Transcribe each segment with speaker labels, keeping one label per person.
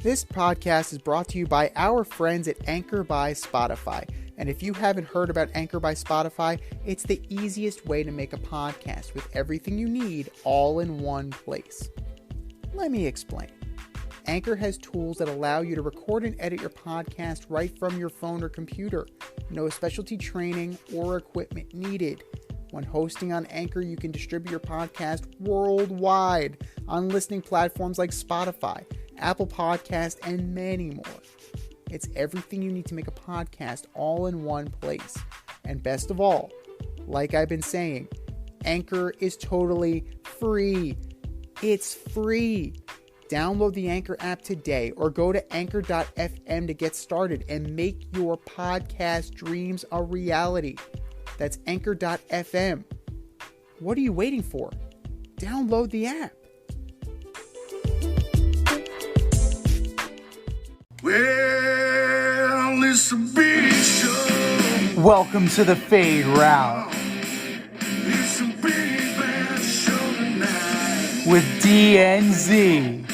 Speaker 1: This podcast is brought to you by our friends at Anchor by Spotify. And if you haven't heard about Anchor by Spotify, it's the easiest way to make a podcast with everything you need all in one place. Let me explain. Anchor has tools that allow you to record and edit your podcast right from your phone or computer. No specialty training or equipment needed. When hosting on Anchor, you can distribute your podcast worldwide on listening platforms like Spotify, Apple Podcast, and many more. It's everything you need to make a podcast all in one place. And best of all, like I've been saying, Anchor is totally free. It's free. Download the Anchor app today or go to anchor.fm to get started and make your podcast dreams a reality. That's anchor.fm. What are you waiting for? Download the app.
Speaker 2: Well, it's a big show.
Speaker 1: Welcome to the Fade Route
Speaker 2: It's a big bad show tonight.
Speaker 1: with DNZ.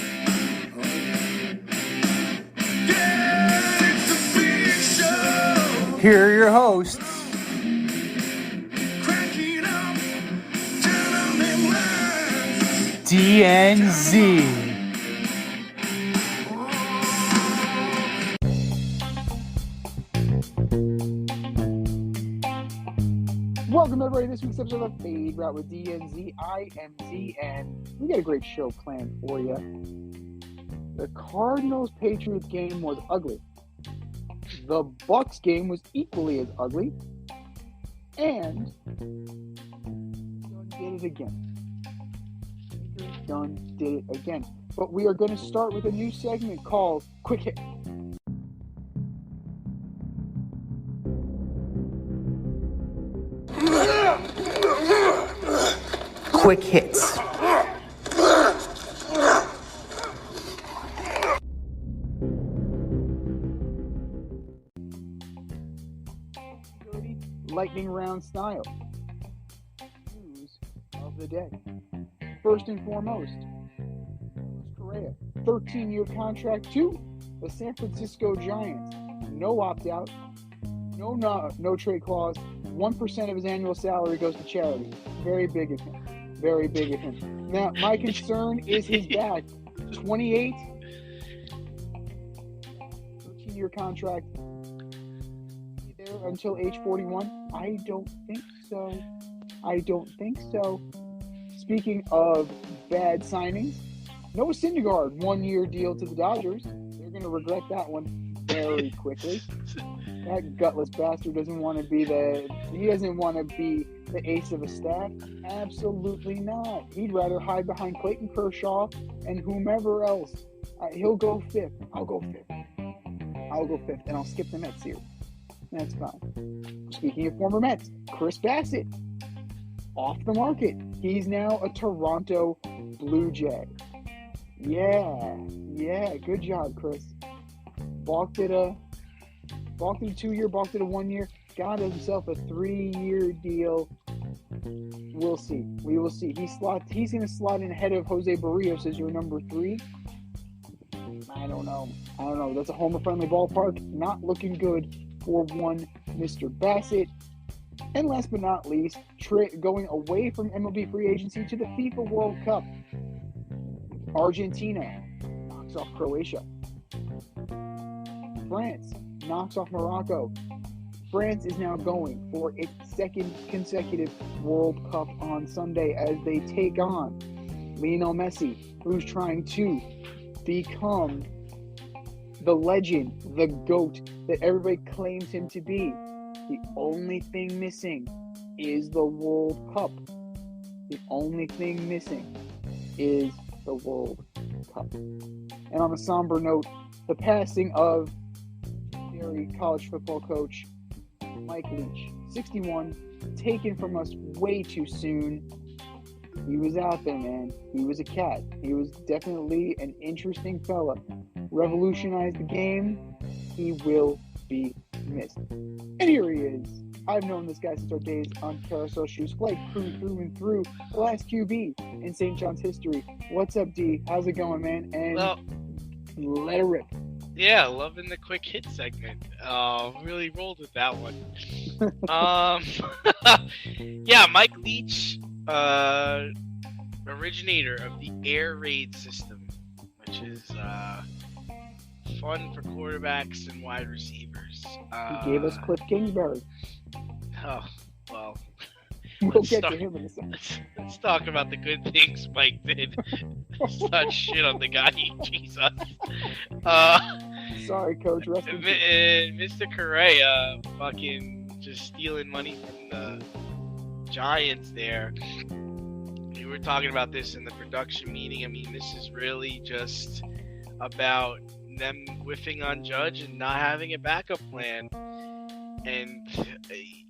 Speaker 2: Yeah, it's a big show.
Speaker 1: Here are your hosts,
Speaker 2: Cracking up, telling them lies.
Speaker 1: DNZ. Welcome everybody to this week's episode of Fade Route with DNZ. I am Z, and we got a great show planned for you. The Cardinals-Patriots game was ugly. The Bucks game was equally as ugly. And Dunn did it again. Dunn did it again. But we are going to start with a new segment called Quick Hit. Quick hits. Lightning round style. News of the day. First and foremost, Carlos Correa, 13-year contract to the San Francisco Giants. No opt-out, no trade clause. 1% of his annual salary goes to charity. Very big of him. Very big of him. Now, my concern is his back. 28, 13-year contract. There until age 41? I don't think so. Speaking of bad signings, Noah Syndergaard, 1-year deal to the Dodgers. They're going to regret that one very quickly. That gutless bastard doesn't want to be the ace of a staff. Absolutely not. He'd rather hide behind Clayton Kershaw and whomever else. He'll go fifth. I'll go fifth, and I'll skip the Mets here. That's fine. Speaking of former Mets, Chris Bassett, off the market. He's now a Toronto Blue Jay. Yeah, good job, Chris. Balked at a 2-year, balked at a 1-year, got himself a 3-year deal. We'll see. We will see. He's going to slot in ahead of Jose Barrios as your number 3. I don't know. That's a homer-friendly ballpark. Not looking good for one Mr. Bassett. And last but not least, going away from MLB free agency to the FIFA World Cup. Argentina knocks off Croatia. France knocks off Morocco. France is now going for its second consecutive World Cup on Sunday as they take on Lionel Messi, who's trying to become the legend, the GOAT that everybody claims him to be. The only thing missing is the World Cup. The only thing missing is the World Cup. And on a somber note, the passing of college football coach Mike Leach, 61, taken from us way too soon. He was out there, man. He was a cat. He was definitely an interesting fella. Revolutionized the game. He will be missed. And here he is. I've known this guy since our days on Carousel Shoes Flight, crew through and through, the last QB in St. John's history. What's up, D? How's it going, man? And
Speaker 3: Well,
Speaker 1: Let it rip.
Speaker 3: Yeah, loving the quick hit segment. Really rolled with that one. Yeah, Mike Leach, originator of the air raid system, which is fun for quarterbacks and wide receivers.
Speaker 1: He gave us Cliff Kingsbury.
Speaker 3: Oh, well.
Speaker 1: We'll
Speaker 3: Let's
Speaker 1: get
Speaker 3: start-
Speaker 1: to him in a second.
Speaker 3: Let's talk about the good things Mike did. Let's not shit on the guy. Jesus.
Speaker 1: Sorry, Coach. Rest in peace.
Speaker 3: Mr. Correa fucking just stealing money from the Giants there. We were talking about this in the production meeting. I mean, this is really just about them whiffing on Judge and not having a backup plan. And,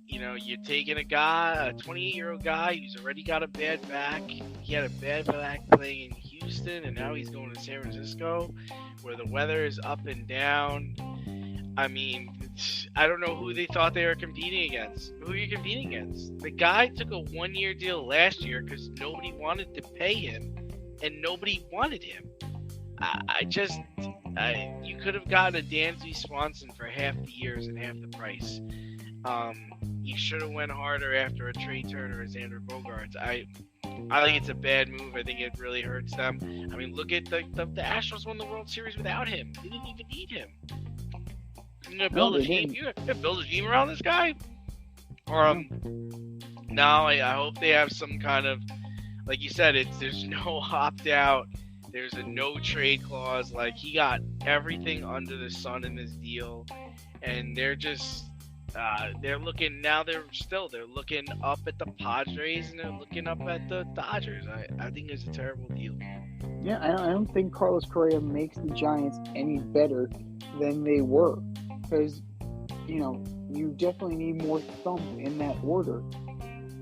Speaker 3: you know, you're taking a guy, a 28-year-old guy who's already got a bad back. He had a bad back playing in Houston, and now he's going to San Francisco, where the weather is up and down. I mean, I don't know who they thought they were competing against. Who are you competing against? The guy took a one-year deal last year because nobody wanted to pay him, and nobody wanted him. You could have gotten a Dansby Swanson for half the years and half the price. You should have went harder after a Trey Turner or Xander Bogaerts. I think it's a bad move. I think it really hurts them. I mean, look at the Astros won the World Series without him. They didn't even need him. You're gonna build a team. You're gonna build a team around this guy. No, I hope they have some kind of, like you said, there's no opt out. There's a no trade clause. Like, he got everything under the sun in this deal, and they're just they're looking up at the Padres, and they're looking up at the Dodgers. I think it's a terrible deal.
Speaker 1: Yeah, I don't think Carlos Correa makes the Giants any better than they were, because, you know, you definitely need more thump in that order.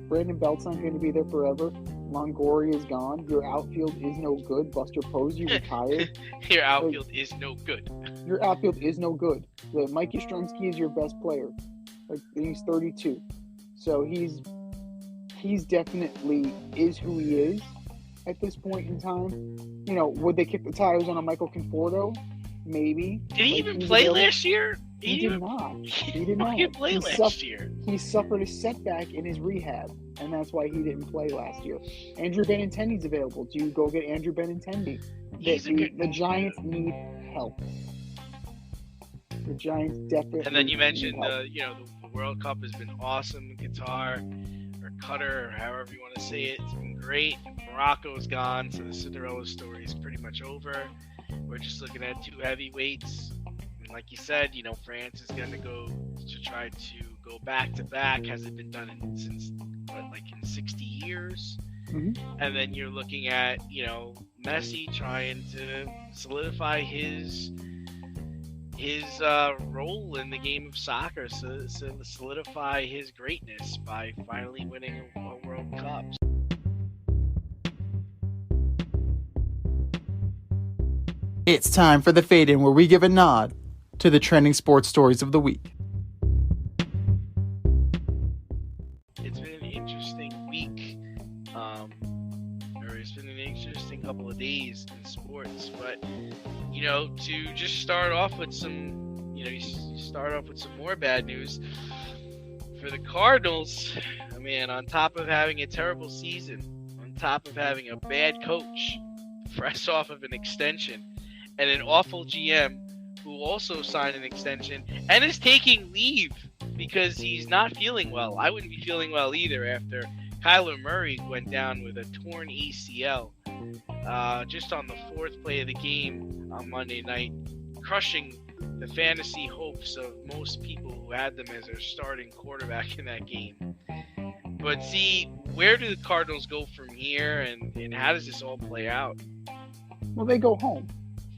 Speaker 1: Brandon Belt's not going to be there forever. Longoria is gone. Your outfield is no good. Buster Posey retired.
Speaker 3: Your outfield is no good.
Speaker 1: Your outfield is no good. Mike Yastrzemski is your best player. Like, he's 32, so he's definitely is who he is at this point in time. You know, would they kick the tires on a Michael Conforto? Maybe.
Speaker 3: Did he even play last year?
Speaker 1: He did not. He did not.
Speaker 3: He didn't play last year.
Speaker 1: He suffered a setback in his rehab, and that's why he didn't play last year. Andrew Benintendi's available. Do you go get Andrew Benintendi? The Giants need help. The Giants definitely.
Speaker 3: And then you mentioned,
Speaker 1: help.
Speaker 3: The World Cup has been awesome. Qatar, or Qatar, or however you want to say it, it's been great. Morocco's gone, so the Cinderella story is pretty much over. We're just looking at two heavyweights. And like you said, France is going to go to try to go back to back. Hasn't been done since 60 years.
Speaker 1: Mm-hmm.
Speaker 3: And then you're looking at, Messi trying to solidify his role in the game of soccer, so solidify his greatness by finally winning a World Cup.
Speaker 1: It's time for the Fade In, where we give a nod to the trending sports stories of the week.
Speaker 3: It's been an interesting week, or it's been an interesting couple of days in sports, but to just start off with some, you start off with some more bad news for the Cardinals. I mean, on top of having a terrible season, on top of having a bad coach, fresh off of an extension, and an awful GM who also signed an extension and is taking leave because he's not feeling well. I wouldn't be feeling well either after Kyler Murray went down with a torn ACL just on the fourth play of the game on Monday night, crushing the fantasy hopes of most people who had them as their starting quarterback in that game. But see, where do the Cardinals go from here, and how does this all play out?
Speaker 1: Well, they go home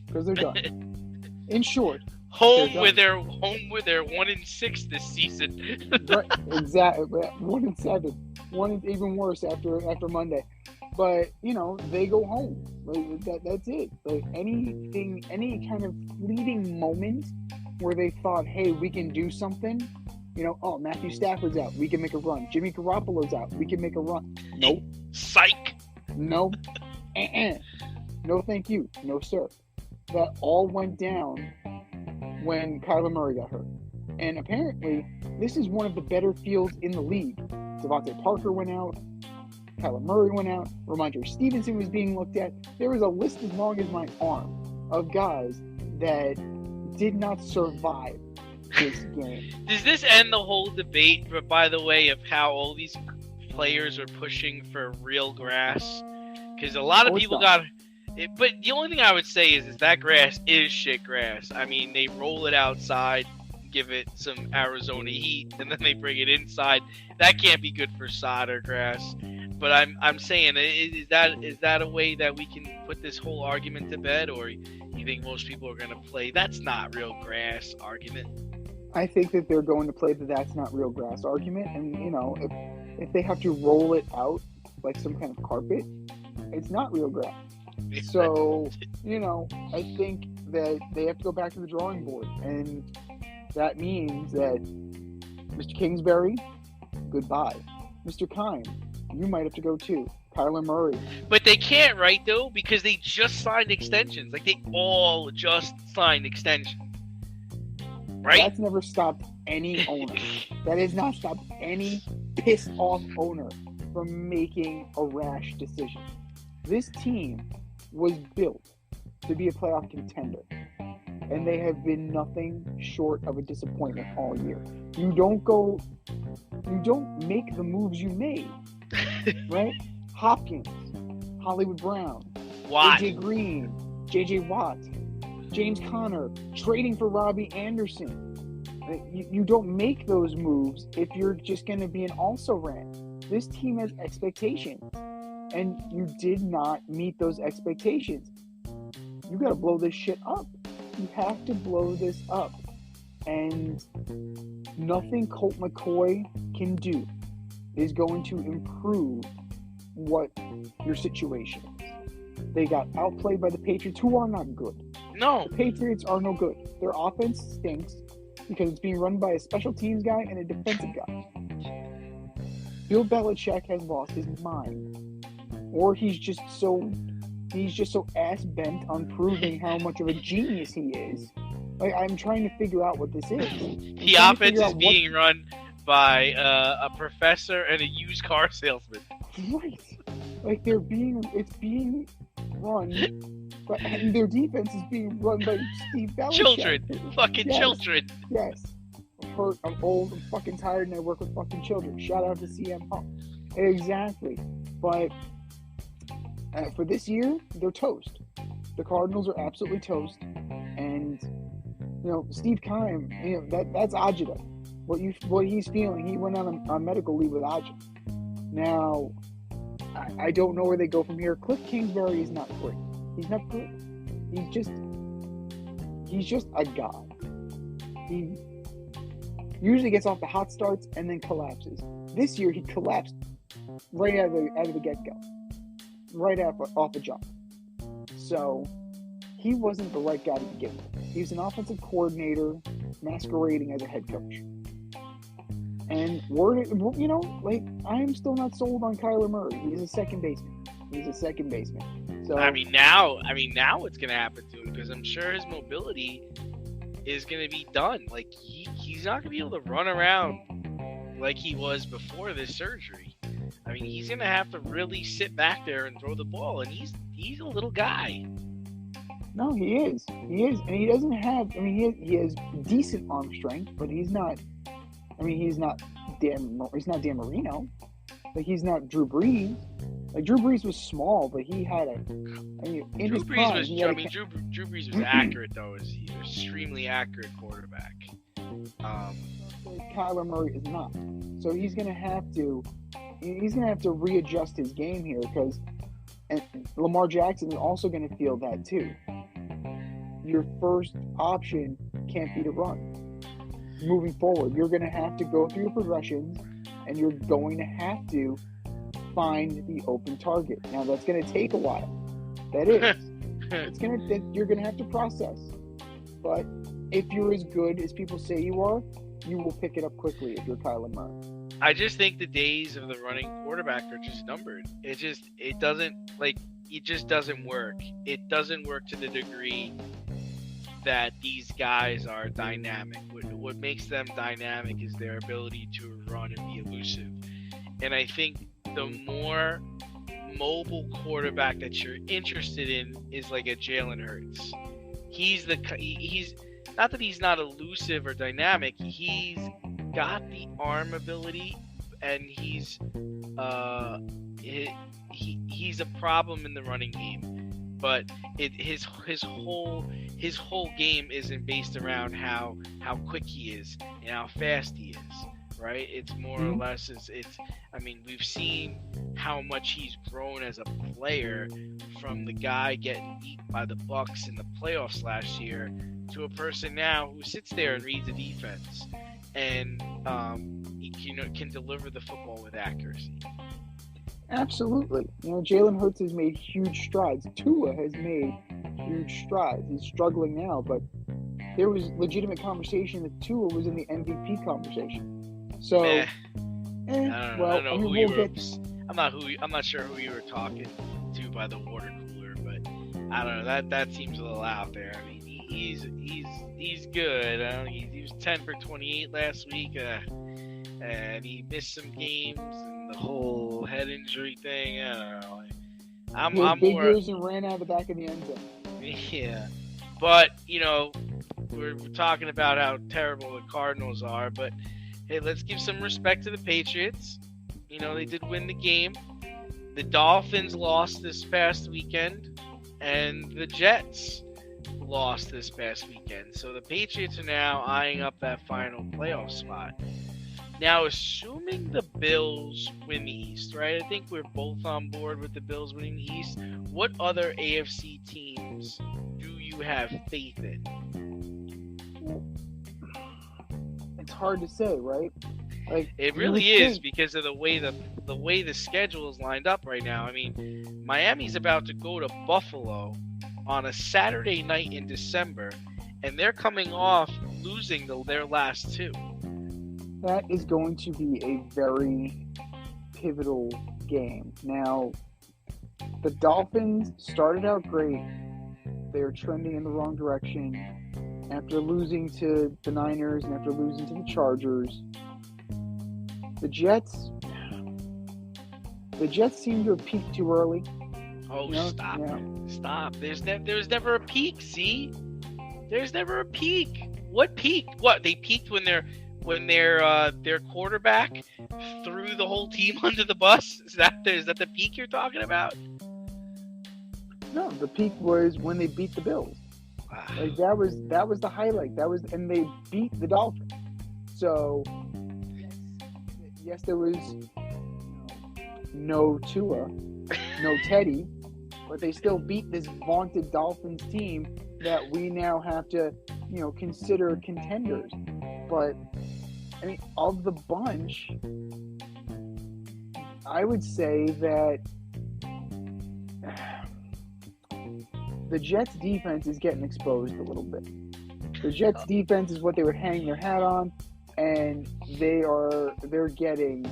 Speaker 1: because they're done. In short,
Speaker 3: home with their 1-6 this season.
Speaker 1: Right, exactly. 1-7. One is even worse after Monday. But they go home. That's it. Any kind of fleeting moment where they thought, hey, we can do something. Matthew Stafford's out, we can make a run. Jimmy Garoppolo's out, we can make a run. Nope.
Speaker 3: Psych.
Speaker 1: Nope. No, thank you. No, sir. that all went down when Kyler Murray got hurt. And apparently, this is one of the better fields in the league. Devontae Parker went out. Kyler Murray went out. Ramondre Stevenson was being looked at. There was a list as long as my arm of guys that did not survive this game.
Speaker 3: Does this end the whole debate, but by the way, of how all these players are pushing for real grass? Because a lot of people got it, but the only thing I would say is that grass is shit grass. I mean, they roll it outside, give it some Arizona heat, and then they bring it inside. That can't be good for solder grass. But I'm saying, is that a way that we can put this whole argument to bed, or you think most people are going to play that's not real grass argument?
Speaker 1: I think that they're going to play the that's not real grass argument, and if they have to roll it out like some kind of carpet, it's not real grass. So I think that they have to go back to the drawing board, and that means that Mr. Kingsbury, goodbye. Mr. Kime, you might have to go too. Kyler Murray.
Speaker 3: But they can't, right, though? Because they just signed extensions. Like, they all just signed extensions. Right?
Speaker 1: That's never stopped any owner. That has not stopped any pissed off owner from making a rash decision. This team was built to be a playoff contender, and they have been nothing short of a disappointment all year. You don't make the moves you made, right? Hopkins, Hollywood Brown,
Speaker 3: Watt.
Speaker 1: AJ Green, JJ Watt, James Conner, trading for Robbie Anderson. You don't make those moves if you're just going to be an also-ran. This team has expectations, and you did not meet those expectations. You got to blow this shit up. You have to blow this up. And nothing Colt McCoy can do is going to improve what your situation is. They got outplayed by the Patriots, who are not good.
Speaker 3: No.
Speaker 1: The Patriots are no good. Their offense stinks because it's being run by a special teams guy and a defensive guy. Bill Belichick has lost his mind. Or he's just so ass bent on proving how much of a genius he is. Like, I'm trying to figure out what this is.
Speaker 3: The offense is being run by a professor and a used car salesman.
Speaker 1: Right. Like, it's being run, and their defense is being run by Steve Belichick.
Speaker 3: Children. Fucking
Speaker 1: Yes.
Speaker 3: children.
Speaker 1: Yes. I'm hurt, I'm old, I'm fucking tired, and I work with fucking children. Shout out to CM Punk. Exactly. But for this year, they're toast. The Cardinals are absolutely toast. And, Steve Keim, that's agita. What he's feeling, he went on a medical leave with agita. Now, I don't know where they go from here. Cliff Kingsbury is not great. He's not good. He's just a guy. He usually gets off the hot starts and then collapses. This year, he collapsed right out of the get-go. Right off the jump. So, he wasn't the right guy to begin with. He was an offensive coordinator masquerading as a head coach. And I'm still not sold on Kyler Murray. He's a second baseman. So
Speaker 3: I mean, now what's going to happen to him? Because I'm sure his mobility is going to be done. Like, he's not going to be able to run around like he was before this surgery. I mean, he's going to have to really sit back there and throw the ball, and he's a little guy.
Speaker 1: No, he is, and he doesn't have. I mean, he has decent arm strength, but he's not. I mean, he's not Dan Marino. Like, he's not Drew Brees. Like, Drew Brees was small, but he had Drew
Speaker 3: Brees was accurate, though. He's an extremely accurate quarterback.
Speaker 1: Kyler Murray is not. So he's gonna have to readjust his game here, because Lamar Jackson is also going to feel that too. Your first option can't be to run. Moving forward, you're going to have to go through your progressions, and you're going to have to find the open target. Now, that's going to take a while. That is. You're going to have to process. But if you're as good as people say you are, you will pick it up quickly if you're Kyler Murray.
Speaker 3: I just think the days of the running quarterback are just numbered. It just doesn't work. It doesn't work to the degree that these guys are dynamic. What makes them dynamic is their ability to run and be elusive. And I think the more mobile quarterback that you're interested in is like a Jalen Hurts. He's not that he's not elusive or dynamic. He's got the arm ability, and he's a problem in the running game. But his whole game isn't based around how quick he is and how fast he is, right? It's more or less I mean, we've seen how much he's grown as a player from the guy getting beat by the Bucks in the playoffs last year to a person now who sits there and reads the defense and he can deliver the football with accuracy.
Speaker 1: Absolutely. Jalen Hurts has made huge strides. Tua has made huge strides. He's struggling now, but there was legitimate conversation that Tua was in the MVP conversation. So,
Speaker 3: I don't know who I'm not sure who you were talking to by the water cooler, but I don't know. That seems a little out there. I mean, he's good. He was 10 for 28 last week, and he missed some games. The whole head injury thing, I don't know. I'm
Speaker 1: big
Speaker 3: more
Speaker 1: years and ran out the back of the end zone.
Speaker 3: Yeah, but we're talking about how terrible the Cardinals are, but hey, let's give some respect to the Patriots. They did win the game. The Dolphins lost this past weekend, and the Jets lost this past weekend. So the Patriots are now eyeing up that final playoff spot. Now, assuming the Bills win the East, right? I think we're both on board with the Bills winning the East. What other AFC teams do you have faith in?
Speaker 1: It's hard to say, right? Like,
Speaker 3: it really is because of the way the schedule is lined up right now. I mean, Miami's about to go to Buffalo on a Saturday night in December, and they're coming off losing their last two.
Speaker 1: That is going to be a very pivotal game. Now, the Dolphins started out great. They were trending in the wrong direction after losing to the Niners and after losing to the Chargers. The Jets seem to have peaked too early.
Speaker 3: Oh, stop. Yeah. Stop. There's never a peak, see? There's never a peak. What peak? What? They peaked when their quarterback threw the whole team under the bus? Is that the peak you're talking about?
Speaker 1: No, the peak was when they beat the Bills. Like that was the highlight. And they beat the Dolphins. So yes, there was no Tua, no Teddy, but they still beat this vaunted Dolphins team that we now have to, consider contenders. But I mean, of the bunch, I would say that the Jets defense is getting exposed a little bit. The Jets defense is what they would hang their hat on, and they're getting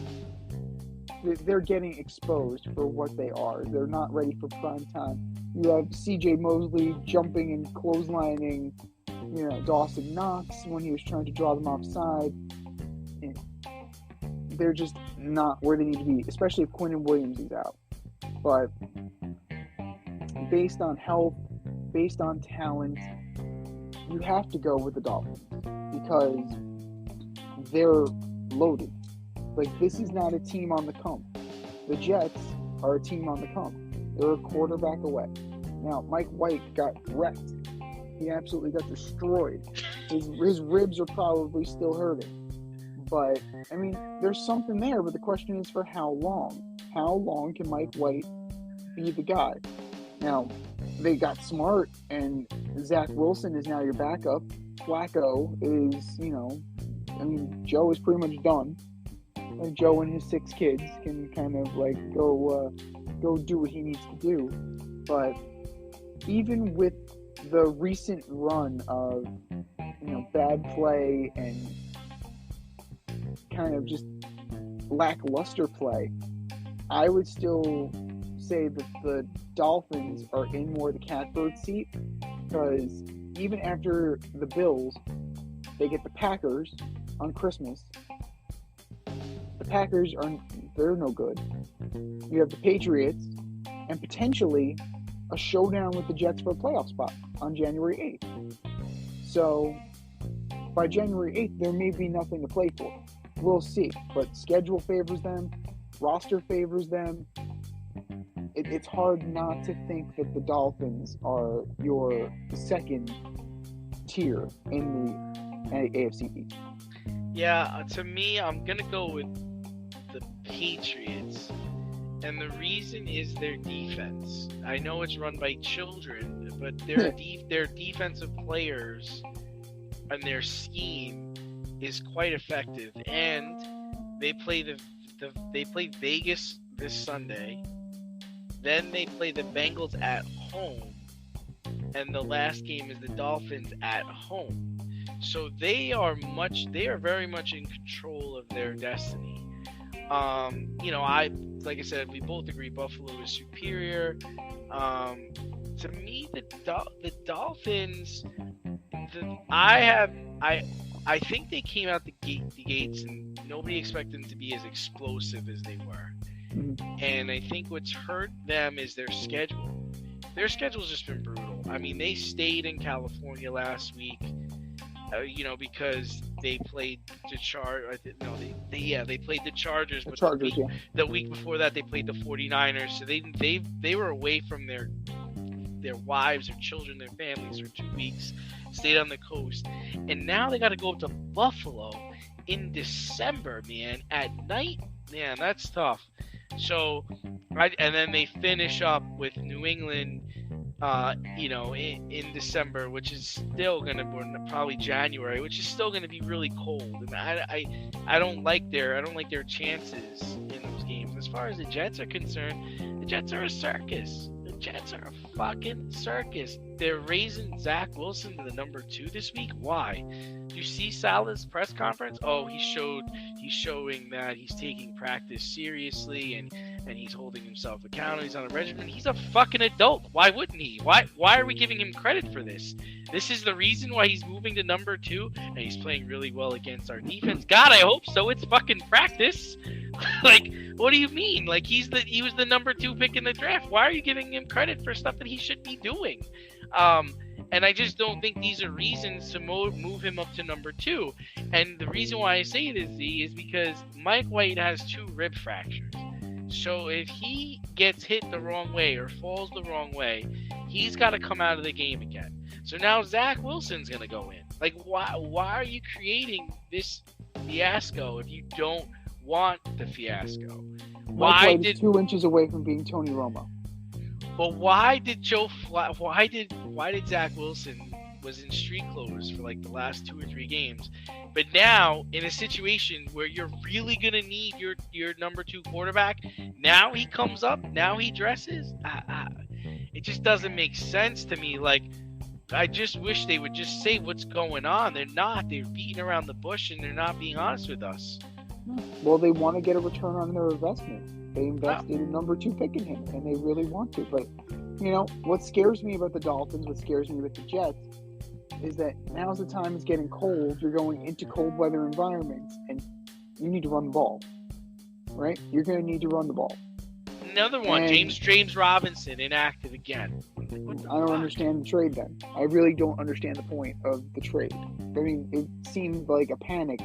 Speaker 1: exposed for what they are. They're not ready for prime time. You have CJ Mosley jumping and clotheslining, Dawson Knox when he was trying to draw them offside. And they're just not where they need to be, especially if Quinnen Williams is out. But based on health, based on talent, you have to go with the Dolphins because they're loaded. Like, this is not a team on the come. The Jets are a team on the come. They're a quarterback away. Now, Mike White got wrecked. He absolutely got destroyed. His ribs are probably still hurting. But, I mean, there's something there, but the question is for how long? How long can Mike White be the guy? Now, they got smart, and Zach Wilson is now your backup. Flacco is, Joe is pretty much done. Like, Joe and his 6 kids can kind of, go do what he needs to do. But even with the recent run of, bad play and kind of just lackluster play, I would still say that the Dolphins are in more the catbird seat because even after the Bills, they get the Packers on Christmas. The Packers they're no good. You have the Patriots and potentially a showdown with the Jets for a playoff spot on January 8th. So by January 8th, there may be nothing to play for. We'll see. But schedule favors them. Roster favors them. It's hard not to think that the Dolphins are your second tier in the AFC East.
Speaker 3: Yeah, to me, I'm going to go with the Patriots. And the reason is their defense. I know it's run by children, but their defensive players and their scheme is quite effective. And they play they play Vegas this Sunday. Then they play the Bengals at home. And the last game is the Dolphins at home. So they are very much in control of their destiny. Like I said, we both agree Buffalo is superior. To me, the Dolphins, I think they came out the gates and nobody expected them to be as explosive as they were. And I think what's hurt them is their schedule. Their schedule's just been brutal. I mean, they stayed in California last week, because they played the they played the Chargers. But the week before that, they played the 49ers. So they were away from their wives, their children, their families for 2 weeks. Stayed on the coast, and now they got to go up to Buffalo in December, man. At night, man, that's tough. So, and then they finish up with New England, in December, which is still going to probably January, which is still going to be really cold. And I don't like their chances in those games. As far as the Jets are concerned, the Jets are a circus. The Jets are a fucking circus. They're raising Zach Wilson to the number 2 this week. Why? Do you see Salah's press conference? Oh, he's showing that he's taking practice seriously and he's holding himself accountable. He's on a regimen. He's a fucking adult. Why wouldn't he? Why are we giving him credit for this? This is the reason why he's moving to number 2 and he's playing really well against our defense. God, I hope so. It's fucking practice. Like, what do you mean? Like, he was the number 2 pick in the draft. Why are you giving him credit for stuff that he should be doing? And I just don't think these are reasons to move him up to number 2. And the reason why I say this, Z, is because Mike White has 2 rib fractures. So if he gets hit the wrong way or falls the wrong way, he's got to come out of the game again. So now Zach Wilson's going to go in. Like, why are you creating this fiasco if you don't want the fiasco?
Speaker 1: Why did 2 inches away from being Tony Romo?
Speaker 3: But why did Zach Wilson was in street clothes for like the last 2 or 3 games, but now in a situation where you're really gonna need your number 2 quarterback, now he comes up, now he dresses? It just doesn't make sense to me. Like, I just wish they would just say what's going on. They're not. They're beating around the bush and they're not being honest with us.
Speaker 1: Well, they want to get a return on their investment. They invested a number 2 pick in him, and they really want to. But, what scares me about the Dolphins, what scares me with the Jets, is that now's the time it's getting cold. You're going into cold weather environments, and you need to run the ball, right? You're going to need to run the ball.
Speaker 3: Another one, James Robinson, inactive again.
Speaker 1: I don't understand the trade then. I really don't understand the point of the trade. I mean, it seemed like a panic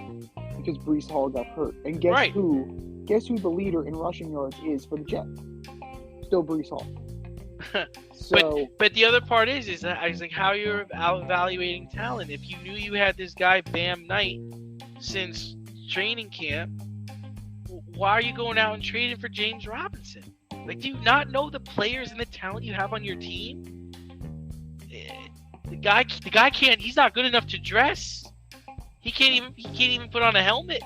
Speaker 1: because Breece Hall got hurt. And guess who the leader in rushing yards is for the Jets? Still Breece Hall. So,
Speaker 3: but the other part is that I was like, how you're evaluating talent. If you knew you had this guy Bam Knight since training camp, why are you going out and trading for James Robinson? Like, do you not know the players and the talent you have on your team? The guy can't. He's not good enough to dress. He can't even put on a helmet.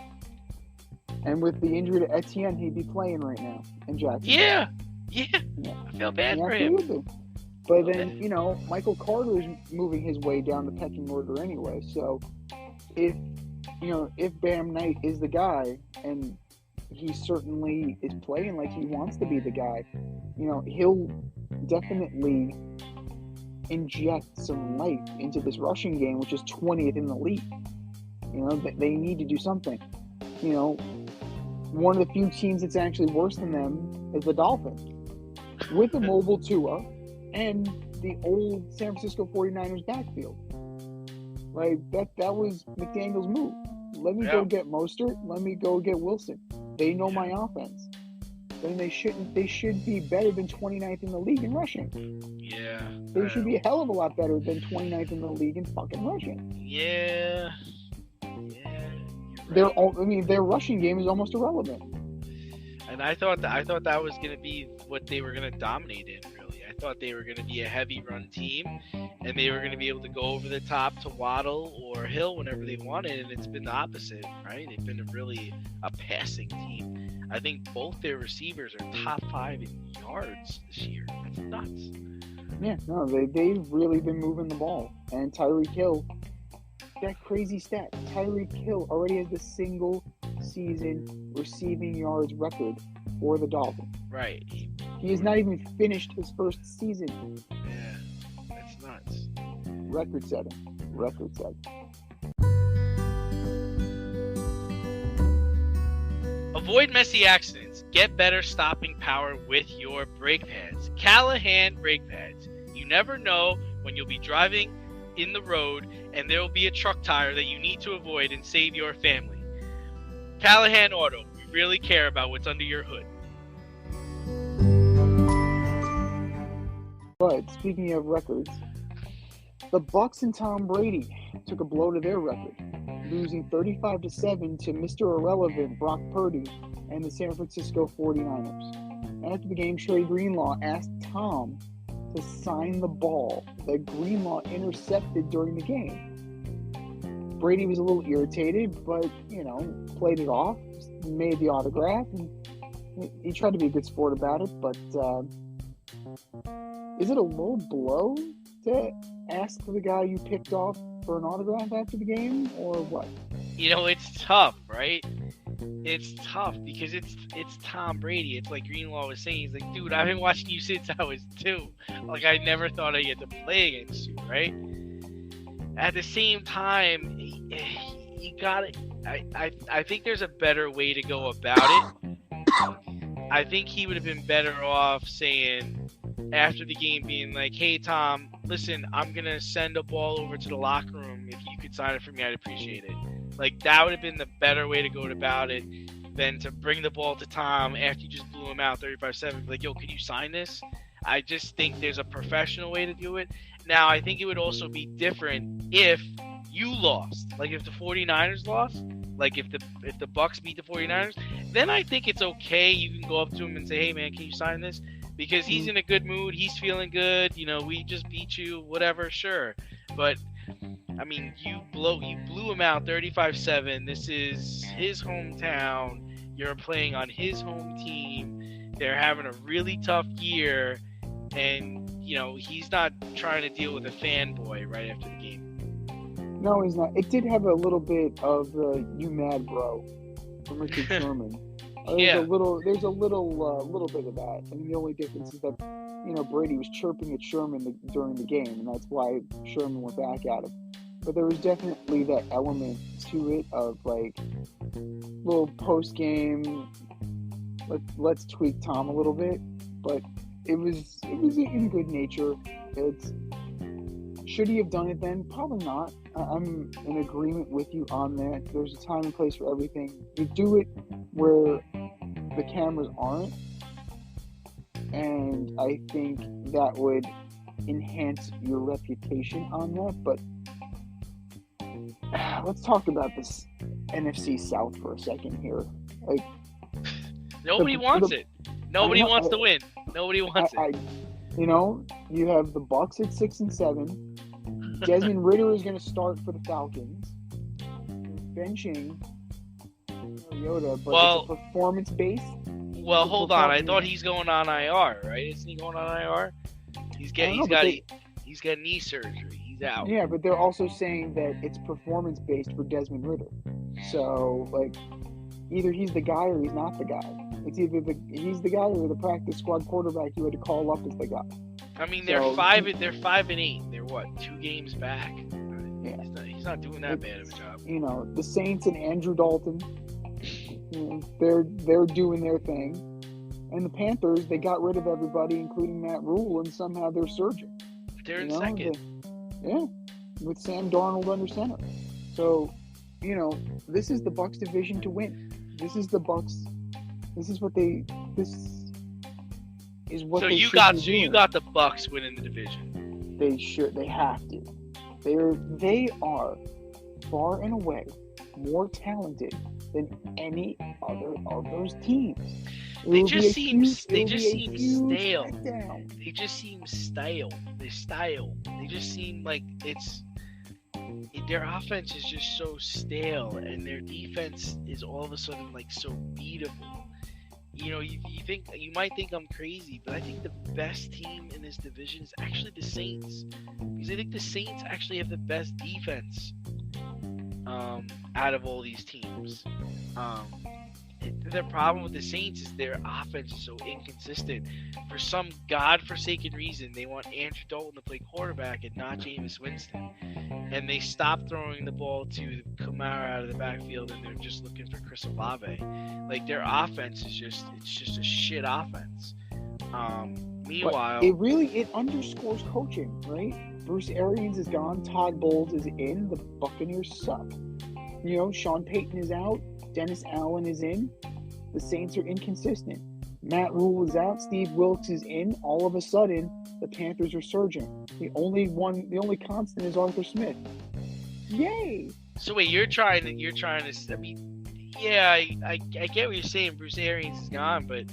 Speaker 3: And
Speaker 1: with the injury to Etienne, he'd be playing right now in Jacksonville.
Speaker 3: Yeah. I feel bad for him.
Speaker 1: But then, Michael Carter's moving his way down the pecking order anyway. So if Bam Knight is the guy, and he certainly is playing like he wants to be the guy, he'll definitely inject some life into this rushing game, which is 20th in the league. You know, they need to do something. You know, one of the few teams that's actually worse than them is the Dolphins. With the mobile Tua and the old San Francisco 49ers backfield. Like, that was McDaniel's move. Let me go get Mostert. Let me go get Wilson. They know my offense. Then they should be better than 29th in the league in rushing.
Speaker 3: Yeah.
Speaker 1: They should be a hell of a lot better than 29th in the league in fucking rushing.
Speaker 3: Yeah.
Speaker 1: Right. Their rushing game is almost irrelevant.
Speaker 3: And I thought that was going to be what they were going to dominate in, really. I thought they were going to be a heavy run team, and they were going to be able to go over the top to Waddle or Hill whenever they wanted, and it's been the opposite, right? They've been a passing team. I think both their receivers are top 5 in yards this year. That's nuts.
Speaker 1: Yeah, no, they've really been moving the ball. And Tyreek Hill, that crazy stat, Tyreek Hill already has the single season receiving yards record for the Dolphins.
Speaker 3: Right.
Speaker 1: He has not even finished his first season.
Speaker 3: Yeah, that's nuts.
Speaker 1: Record setting.
Speaker 3: Avoid messy accidents. Get better stopping power with your brake pads. Callahan brake pads. You never know when you'll be driving in the road and there will be a truck tire that you need to avoid and save your family. Callahan Auto. We really care about what's under your hood.
Speaker 1: But speaking of records, the Bucs and Tom Brady took a blow to their record, losing 35-7 to Mr. Irrelevant Brock Purdy and the San Francisco 49ers. After the game, Trey Greenlaw asked Tom to sign the ball that Greenlaw intercepted during the game. Brady was a little irritated, but, played it off, made the autograph, and he tried to be a good sport about it, but is it a low blow to ask the guy you picked off for an autograph after the game, or what?
Speaker 3: It's tough, right? It's tough because it's Tom Brady. It's like Greenlaw was saying. He's like, dude, I've been watching you since I was 2. Like, I never thought I'd get to play against you, right? At the same time, you got it. I think there's a better way to go about it. I think he would have been better off saying after the game, being like, hey, Tom, listen, I'm going to send a ball over to the locker room. If you could sign it for me, I'd appreciate it. Like, that would have been the better way to go about it than to bring the ball to Tom after you just blew him out 35-7. Like, yo, can you sign this? I just think there's a professional way to do it. Now, I think it would also be different if you lost. Like, if the 49ers lost, like if the Bucs beat the 49ers, then I think it's okay. You can go up to him and say, hey, man, can you sign this? Because he's in a good mood. He's feeling good. We just beat you, whatever, sure. But, I mean, you blew him out 35-7. This is his hometown. You're playing on his home team. They're having a really tough year. And, he's not trying to deal with a fanboy right after the game.
Speaker 1: No, he's not. It did have a little bit of "you mad, bro" from Richard Sherman. There's a little bit of that. I mean, the only difference is that Brady was chirping at Sherman during the game, and that's why Sherman went back at him. But there was definitely that element to it of like little post game. Let's tweak Tom a little bit, but it was in good nature. Should he have done it then? Probably not. I'm in agreement with you on that. There's a time and place for everything. You do it where the cameras aren't, and I think that would enhance your reputation on that. But let's talk about this NFC South for a second here. Like,
Speaker 3: nobody wants it. Nobody wants to win. Nobody wants it.
Speaker 1: You have the Bucs at 6-7. Desmond Ridder is going to start for the Falcons. Benching Mariota, but it's a performance based.
Speaker 3: Well, hold on. I thought he's going on IR, right? Isn't he going on IR? He's got knee surgery. He's out.
Speaker 1: Yeah, but they're also saying that it's performance based for Desmond Ridder. So, like, either he's the guy or he's not the guy. It's either he's the guy or the practice squad quarterback you had to call up as the guy.
Speaker 3: I mean,
Speaker 4: So,
Speaker 3: they're 5-8. They're what, 2 games back?
Speaker 4: Yeah.
Speaker 3: He's not doing that bad of a job.
Speaker 4: You know, the Saints and Andrew Dalton, you know, they're doing their thing. And the Panthers, they got rid of everybody, including Matt Rule, and somehow they're surging.
Speaker 3: They're in second.
Speaker 4: With Sam Darnold under center. So, you know, this is the Bucs division to win. This is the Bucs. This is what they. This is what.
Speaker 3: So
Speaker 4: they
Speaker 3: you
Speaker 4: should
Speaker 3: got
Speaker 4: be
Speaker 3: so you
Speaker 4: doing.
Speaker 3: got the Bucs winning the division.
Speaker 4: They should. They have to. They are far and away more talented than any other of those teams.
Speaker 3: They just seem stale.
Speaker 4: Letdown.
Speaker 3: They just seem stale. They just seem like their offense is just so stale, and their defense is all of a sudden like so beatable. You know, you might think I'm crazy, but I think the best team in this division is actually the Saints, because I think the Saints actually have the best defense out of all these teams. The problem with the Saints is their offense is so inconsistent. For some godforsaken reason, they want Andrew Dalton to play quarterback and not Jameis Winston. And they stop throwing the ball to Kamara out of the backfield, and they're just looking for Chris Olave. Like, their offense is just a shit offense. Meanwhile,
Speaker 4: it underscores coaching, right? Bruce Arians is gone. Todd Bowles is in. The Buccaneers suck. You know, Sean Payton is out. Dennis Allen is in. The Saints are inconsistent. Matt Rule is out. Steve Wilkes is in. All of a sudden, the Panthers are surging. The only constant is Arthur Smith. Yay!
Speaker 3: So wait, you're trying to. I mean, yeah, I get what you're saying. Bruce Arians is gone, but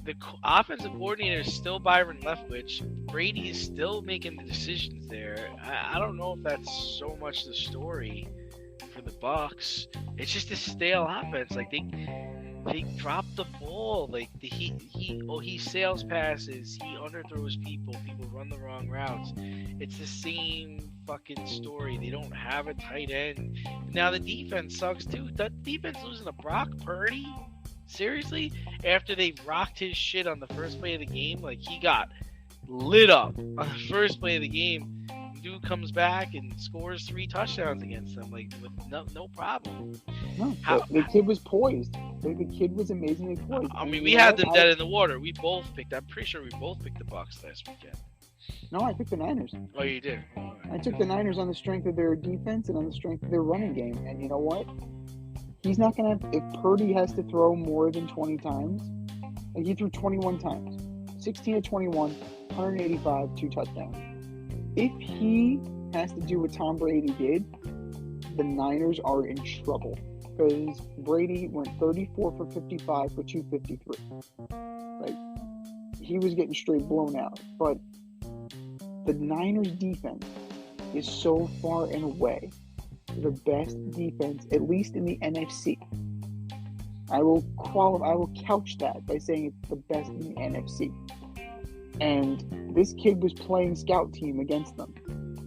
Speaker 3: the offensive coordinator is still Byron Leftwich. Brady is still making the decisions there. I don't know if that's so much the story for the Bucs. It's just a stale offense. Like they drop the ball. Like he sails passes. He underthrows people. People run the wrong routes. It's the same fucking story. They don't have a tight end. Now the defense sucks too. The defense losing to Brock Purdy? Seriously? After they rocked his shit on the first play of the game, like he got lit up on the first play of the game. Dude comes back and scores 3 touchdowns against them, like with no problem.
Speaker 4: No, the kid was poised. The kid was amazingly poised.
Speaker 3: I mean, we had them dead in the water. I'm pretty sure we both picked the Bucs last weekend.
Speaker 4: No, I picked the Niners.
Speaker 3: Oh, you did?
Speaker 4: I took the Niners on the strength of their defense and on the strength of their running game. And you know what? He's not going to, if Purdy has to throw more than 20 times, like he threw 21 times, 16 to 21, 185, 2 touchdowns. If he has to do what Tom Brady did, the Niners are in trouble, because Brady went 34 for 55 for 253. Like, he was getting straight blown out. But the Niners defense is so far and away the best defense, at least in the NFC. I will couch that by saying it's the best in the NFC. And this kid was playing scout team against them.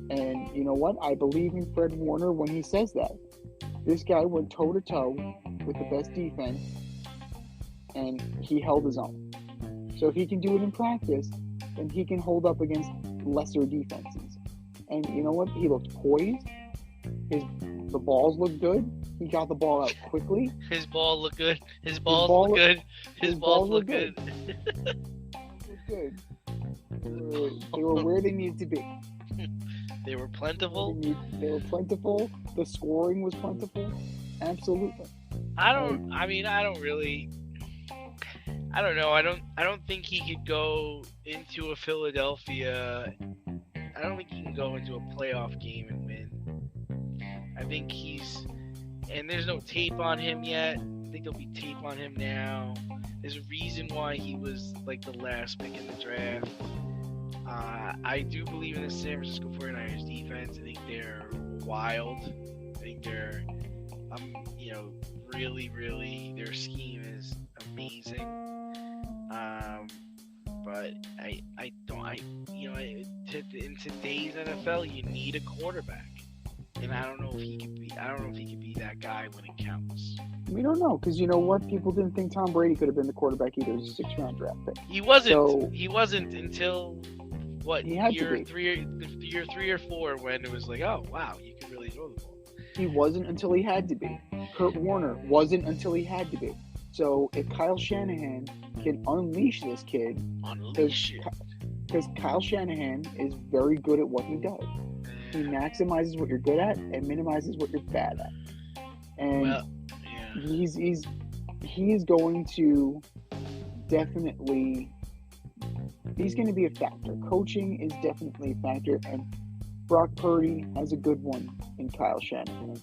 Speaker 4: And you know what? I believe in Fred Warner when he says that. This guy went toe-to-toe with the best defense, and he held his own. So if he can do it in practice, then he can hold up against lesser defenses. And you know what? He looked poised. The balls looked good. He got the ball out quickly.
Speaker 3: His ball looked good. His balls look good. His balls look good.
Speaker 4: Good. They were where they needed to be.
Speaker 3: They were plentiful.
Speaker 4: They were plentiful. The scoring was plentiful. Absolutely.
Speaker 3: I don't know. I don't think he could go into a Philadelphia. I don't think he can go into a playoff game and win. I think and there's no tape on him yet. I think there'll be tape on him now. There's a reason why he was like the last pick in the draft. I do believe in the San Francisco 49ers defense. I think they're wild. I think they're, really, really, their scheme is amazing. But in today's NFL, you need a quarterback. And I don't know if he could be that guy when it counts.
Speaker 4: We don't know, because you know what? People didn't think Tom Brady could have been the quarterback either. He was a 6th-round draft pick.
Speaker 3: He wasn't. He wasn't until what
Speaker 4: He had to
Speaker 3: year
Speaker 4: be.
Speaker 3: year 3 or 4 when it was like, oh wow, you can really throw the ball.
Speaker 4: He wasn't until he had to be. Kurt Warner wasn't until he had to be. So if Kyle Shanahan can unleash this kid,
Speaker 3: Unleash it.
Speaker 4: because Kyle Shanahan is very good at what he does. He maximizes what you're good at and minimizes what you're bad at. And
Speaker 3: Well, yeah.
Speaker 4: he is going to definitely, he's going to be a factor. Coaching is definitely a factor, and Brock Purdy has a good one in Kyle Shanahan.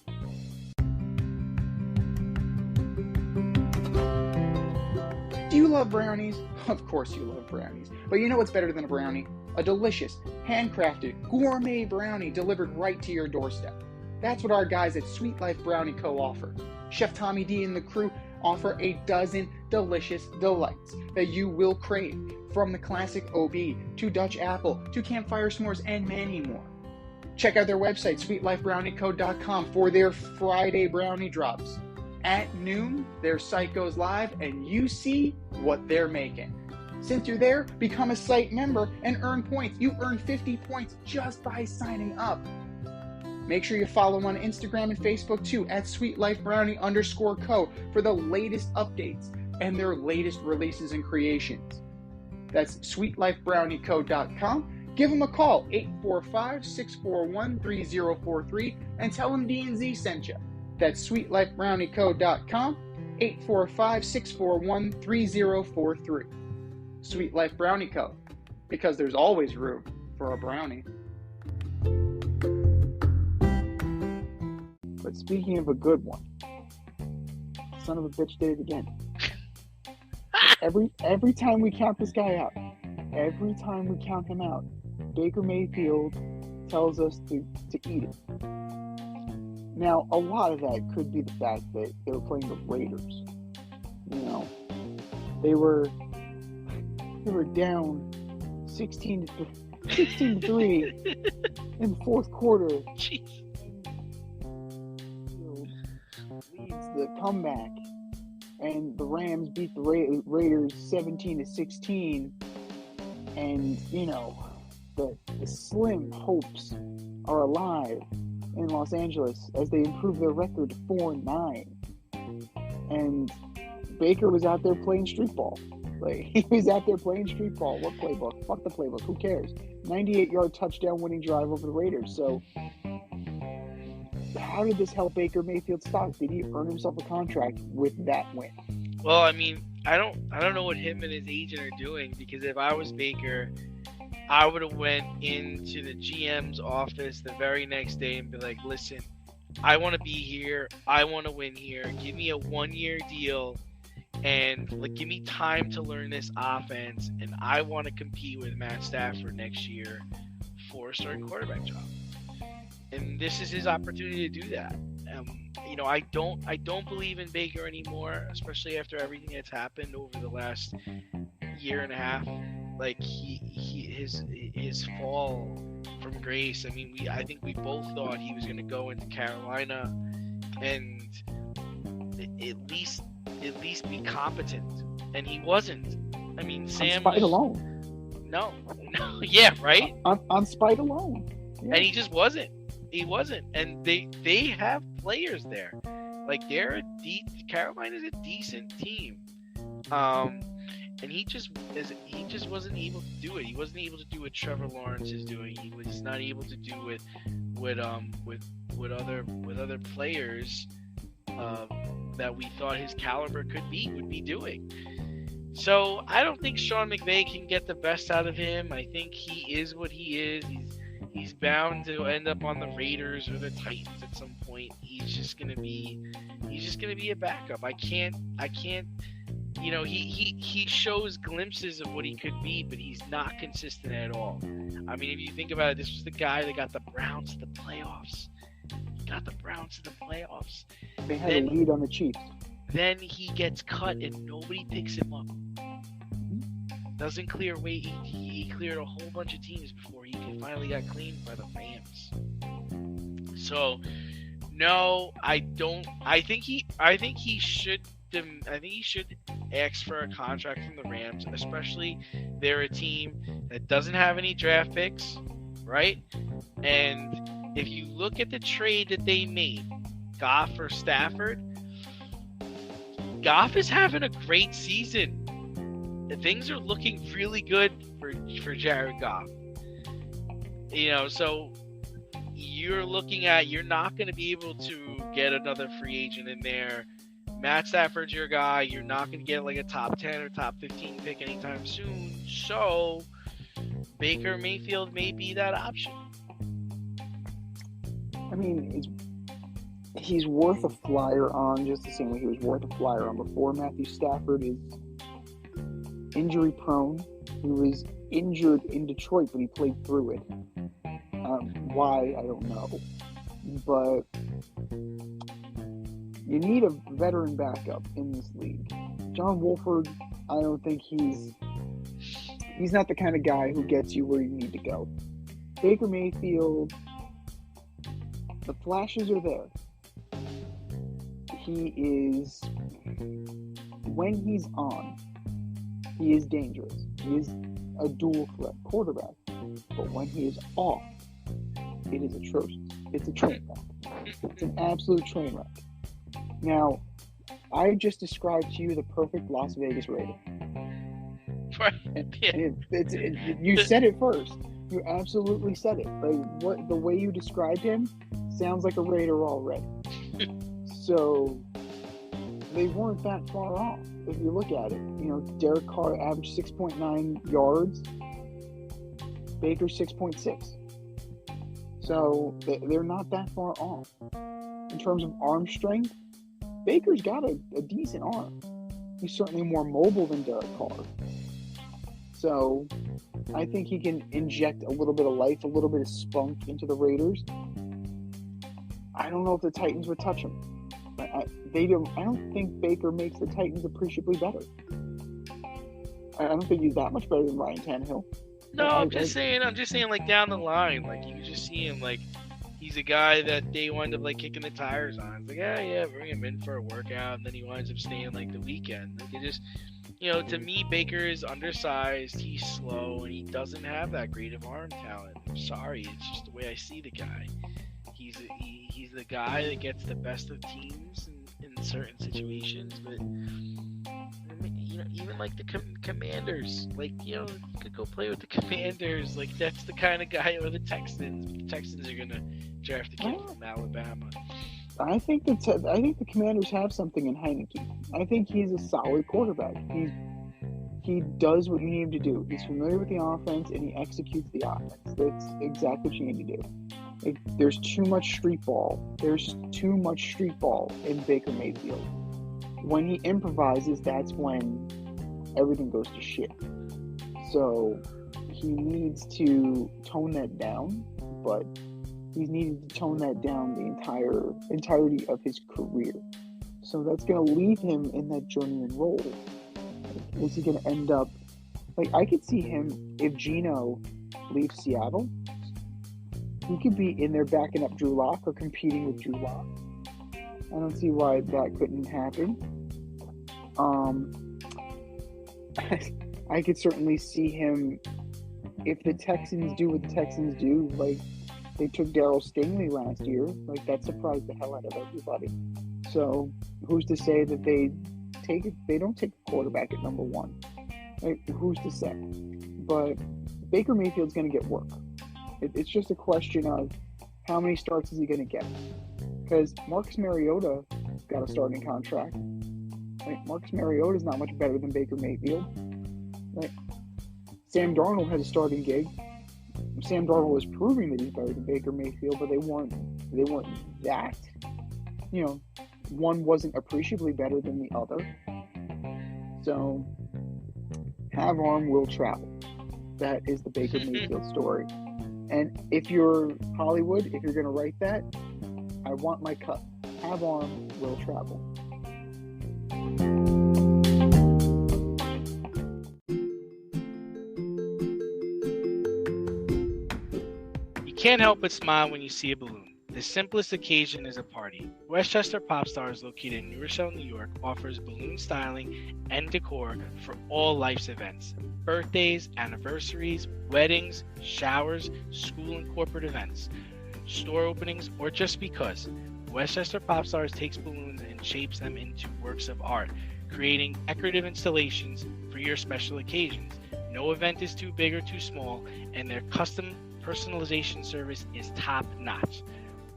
Speaker 1: Do you love brownies? Of course you love brownies. But you know what's better than a brownie? A delicious, handcrafted, gourmet brownie delivered right to your doorstep. That's what our guys at Sweet Life Brownie Co. offer. Chef Tommy D and the crew offer a dozen delicious delights that you will crave, from the classic OB to Dutch apple to campfire s'mores and many more. Check out their website, sweetlifebrownieco.com, for their Friday brownie drops. At noon, their site goes live and you see what they're making. Since you're there, become a site member and earn points. You earn 50 points just by signing up. Make sure you follow on Instagram and Facebook too, at sweetlifebrownie_co, for the latest updates and their latest releases and creations. That's sweetlifebrownieco.com. Give them a call, 845-641-3043, and tell them D&Z sent you. That's sweetlifebrownieco.com, 845-641-3043. Sweet Life Brownie Co., because there's always room for a brownie.
Speaker 4: But speaking of a good one, son of a bitch did it again. Every time we count this guy out, every time we count him out, Baker Mayfield tells us to eat it. Now, a lot of that could be the fact that they were playing the Raiders. You know, they were down 16 to 3 in the fourth quarter.
Speaker 3: Jeez.
Speaker 4: Leads the comeback, and the Rams beat the Raiders 17-16. And you know, the slim hopes are alive in Los Angeles as they improve their record to 4-9. And Baker was out there playing street ball. Like, he was out there playing street ball. What playbook? Fuck the playbook. Who cares? 98-yard touchdown winning drive over the Raiders. So how did this help Baker Mayfield's stock? Did he earn himself a contract with that win?
Speaker 3: Well, I mean, I don't know what him and his agent are doing, because if I was Baker, I would have went into the GM's office the very next day and be like, listen, I want to be here. I want to win here. Give me a 1-year deal and give me time to learn this offense. And I want to compete with Matt Stafford next year for a starting quarterback job. And this is his opportunity to do that. You know, I don't believe in Baker anymore, especially after everything that's happened over the last year and a half. Like his fall from grace. I mean, I think we both thought he was going to go into Carolina and at least be competent, and he wasn't. I mean, Sam.
Speaker 4: On spite alone.
Speaker 3: No, yeah, right.
Speaker 4: On spite alone. Yeah.
Speaker 3: And he just wasn't. He wasn't. And they have players there. Like, Carolina's a decent team. And he just wasn't able to do it. He wasn't able to do what Trevor Lawrence is doing. He's not able to do with other players that we thought his caliber would be doing. So I don't think Sean McVay can get the best out of him. I think he is what he is. He's bound to end up on the Raiders or the Titans at some point. He's just gonna be a backup. I can't. You know, he shows glimpses of what he could be, but he's not consistent at all. I mean, if you think about it, this was the guy that got the Browns to the playoffs.
Speaker 4: They had a lead on the Chiefs.
Speaker 3: Then he gets cut and nobody picks him up. Doesn't clear weight. He cleared a whole bunch of teams before he finally got cleaned by the Rams. So, no, I don't. I think he should he should ask for a contract from the Rams, especially they're a team that doesn't have any draft picks, right? And if you look at the trade that they made, Goff for Stafford, Goff is having a great season. Things are looking really good for Jared Goff. So you're not going to be able to get another free agent in there. Matt Stafford's your guy. You're not going to get like a top 10 or top 15 pick anytime soon. So Baker Mayfield may be that option.
Speaker 4: I mean, he's worth a flyer on just the same way he was worth a flyer on before. Matthew Stafford is injury prone. He was injured in Detroit, but he played through it. Why, I don't know. But you need a veteran backup in this league. John Wolford, I don't think he's not the kind of guy who gets you where you need to go. Baker Mayfield, the flashes are there. He is, when he's on, he is dangerous. He is a dual threat quarterback. But when he is off, it is atrocious. It's a train wreck. It's an absolute train wreck. Now, I just described to you the perfect Las Vegas Raider.
Speaker 3: Right.
Speaker 4: You said it first. You absolutely said it. Like the way you described him sounds like a Raider already. So they weren't that far off. If you look at it, Derek Carr averaged 6.9 yards. Baker 6.6. So they're not that far off. In terms of arm strength, Baker's got a decent arm. He's certainly more mobile than Derek Carr. So I think he can inject a little bit of life, a little bit of spunk into the Raiders. I don't know if the Titans would touch him. I don't think Baker makes the Titans appreciably better. I don't think he's that much better than Ryan Tannehill.
Speaker 3: No, I'm just saying, like, down the line, like, you just see him, like, he's a guy that they wind up, like, kicking the tires on. It's like, yeah, bring him in for a workout, and then he winds up staying, like, the weekend. Like, it just, to me, Baker is undersized, he's slow, and he doesn't have that great of arm talent. I'm sorry, it's just the way I see the guy. He's the guy that gets the best of teams in certain situations, but even like the Commanders, like, you could go play with the Commanders. Like, that's the kind of guy, or the Texans. The Texans are gonna draft a kid from Alabama.
Speaker 4: I think the Commanders have something in Heineke. I think he's a solid quarterback. He does what you need him to do. He's familiar with the offense and he executes the offense. That's exactly what you need to do. There's too much street ball. There's too much street ball in Baker Mayfield. When he improvises, that's when everything goes to shit. So he needs to tone that down, but he's needed to tone that down the entirety of his career. So that's going to leave him in that journeyman role. Is he going to end up, like, I could see him, if Geno leaves Seattle, he could be in there backing up Drew Lock or competing with Drew Lock. I don't see why that couldn't happen. I could certainly see him, if the Texans do what the Texans do, like they took Darryl Stingley last year, like that surprised the hell out of everybody. So who's to say that they don't take a quarterback at number one? Like, who's to say? But Baker Mayfield's going to get work. It's just a question of how many starts is he going to get? Because Marcus Mariota got a starting contract. Like, Marcus Mariota is not much better than Baker Mayfield. Like, Sam Darnold has a starting gig. Sam Darnold is proving that he's better than Baker Mayfield, but they weren't that. One wasn't appreciably better than the other. So, have arm, will travel. That is the Baker Mayfield story. And if you're Hollywood, if you're going to write that, I want my cut. Have arm, will travel.
Speaker 3: You can't help but smile when you see a balloon. the simplest occasion is a party. Westchester Pop Stars, located in New Rochelle, New York, offers balloon styling and decor for all life's events. Birthdays, anniversaries, weddings, showers, school and corporate events, store openings, or just because. Westchester Pop Stars takes balloons and shapes them into works of art, creating decorative installations for your special occasions. No event is too big or too small, and their custom personalization service is top notch.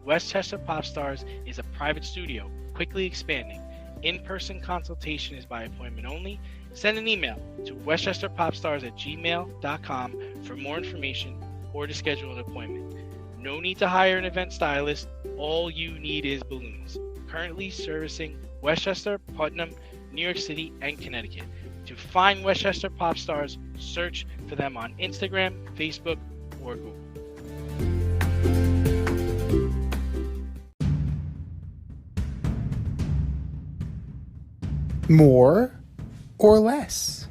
Speaker 3: Westchester Pop Stars is a private studio, quickly expanding. In-person consultation is by appointment only. Send an email to westchesterpopstars@gmail.com for more information or to schedule an appointment. No need to hire an event stylist. All you need is balloons. Currently servicing Westchester, Putnam, New York City, and Connecticut. To find Westchester Pop Stars, search for them on Instagram, Facebook, or Google.
Speaker 1: More or less?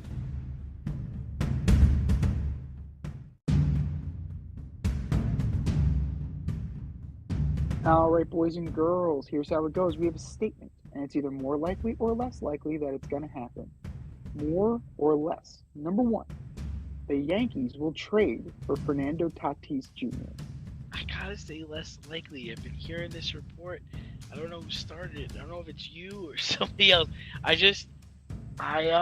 Speaker 4: All right, boys and girls, here's how it goes. We have a statement, and it's either more likely or less likely that it's going to happen. More or less. Number one, the Yankees will trade for Fernando Tatis Jr.
Speaker 3: I gotta say less likely. I've been hearing this report. I don't know who started it. I don't know if it's you or somebody else. I just don't.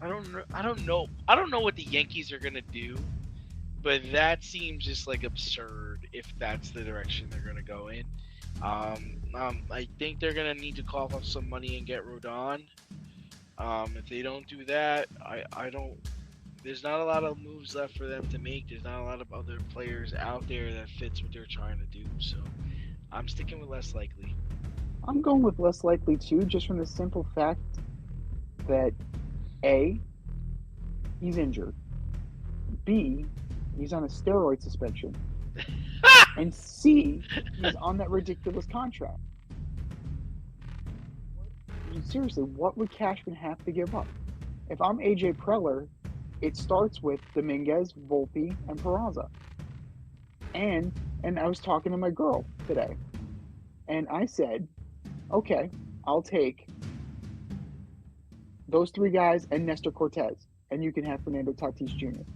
Speaker 3: I don't know what the Yankees are gonna do, but that seems just like absurd if that's the direction they're gonna go in. I think they're gonna need to cough up some money and get Rodon. If they don't do that, I don't. There's not a lot of moves left for them to make. There's not a lot of other players out there that fits what they're trying to do. So I'm sticking with less likely.
Speaker 4: I'm going with less likely too, just from the simple fact that A, he's injured. B, he's on a steroid suspension. And C, he's on that ridiculous contract. I mean, seriously, what would Cashman have to give up? If I'm AJ Preller, it starts with Dominguez, Volpe, and Peraza. And I was talking to my girl today, and I said, okay, I'll take those three guys and Nestor Cortez, and you can have Fernando Tatis Jr.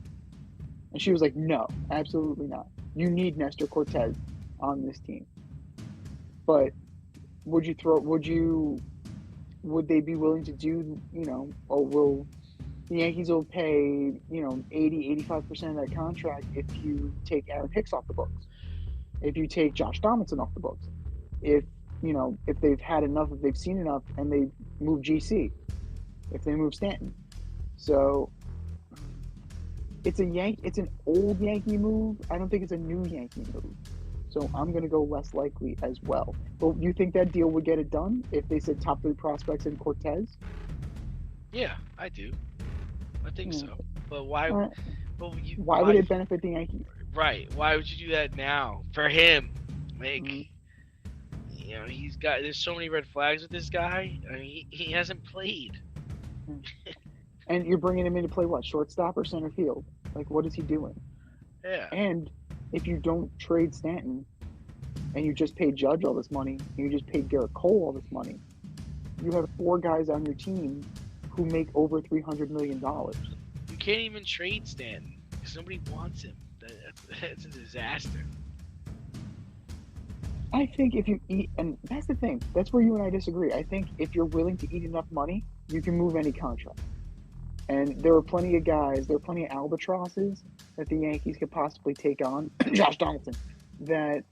Speaker 4: And she was like, no, absolutely not. You need Nestor Cortez on this team. But would they be willing to do, the Yankees will pay, 80-85% of that contract if you take Aaron Hicks off the books, if you take Josh Donaldson off the books, if they've had enough, if they've seen enough, and they move GC, if they move Stanton. So it's an old Yankee move. I don't think it's a new Yankee move. So I'm going to go less likely as well. But you think that deal would get it done if they said top 3 prospects and Cortez?
Speaker 3: Yeah, I do. I think so. But why?
Speaker 4: Right.
Speaker 3: But
Speaker 4: why would it benefit the Yankees?
Speaker 3: Right. Why would you do that now for him? Like, there's so many red flags with this guy. I mean, he hasn't played.
Speaker 4: And you're bringing him in to play what? Shortstop or center field? Like, what is he doing?
Speaker 3: Yeah.
Speaker 4: And if you don't trade Stanton and you just pay Judge all this money, and you just paid Garrett Cole all this money, you have 4 guys on your team who make over $300 million.
Speaker 3: You can't even trade Stanton because nobody wants him. That's a disaster.
Speaker 4: I think if you eat, and that's the thing, that's where you and I disagree. I think if you're willing to eat enough money, you can move any contract. And there are plenty of guys, there are plenty of albatrosses that the Yankees could possibly take on, Josh Donaldson, that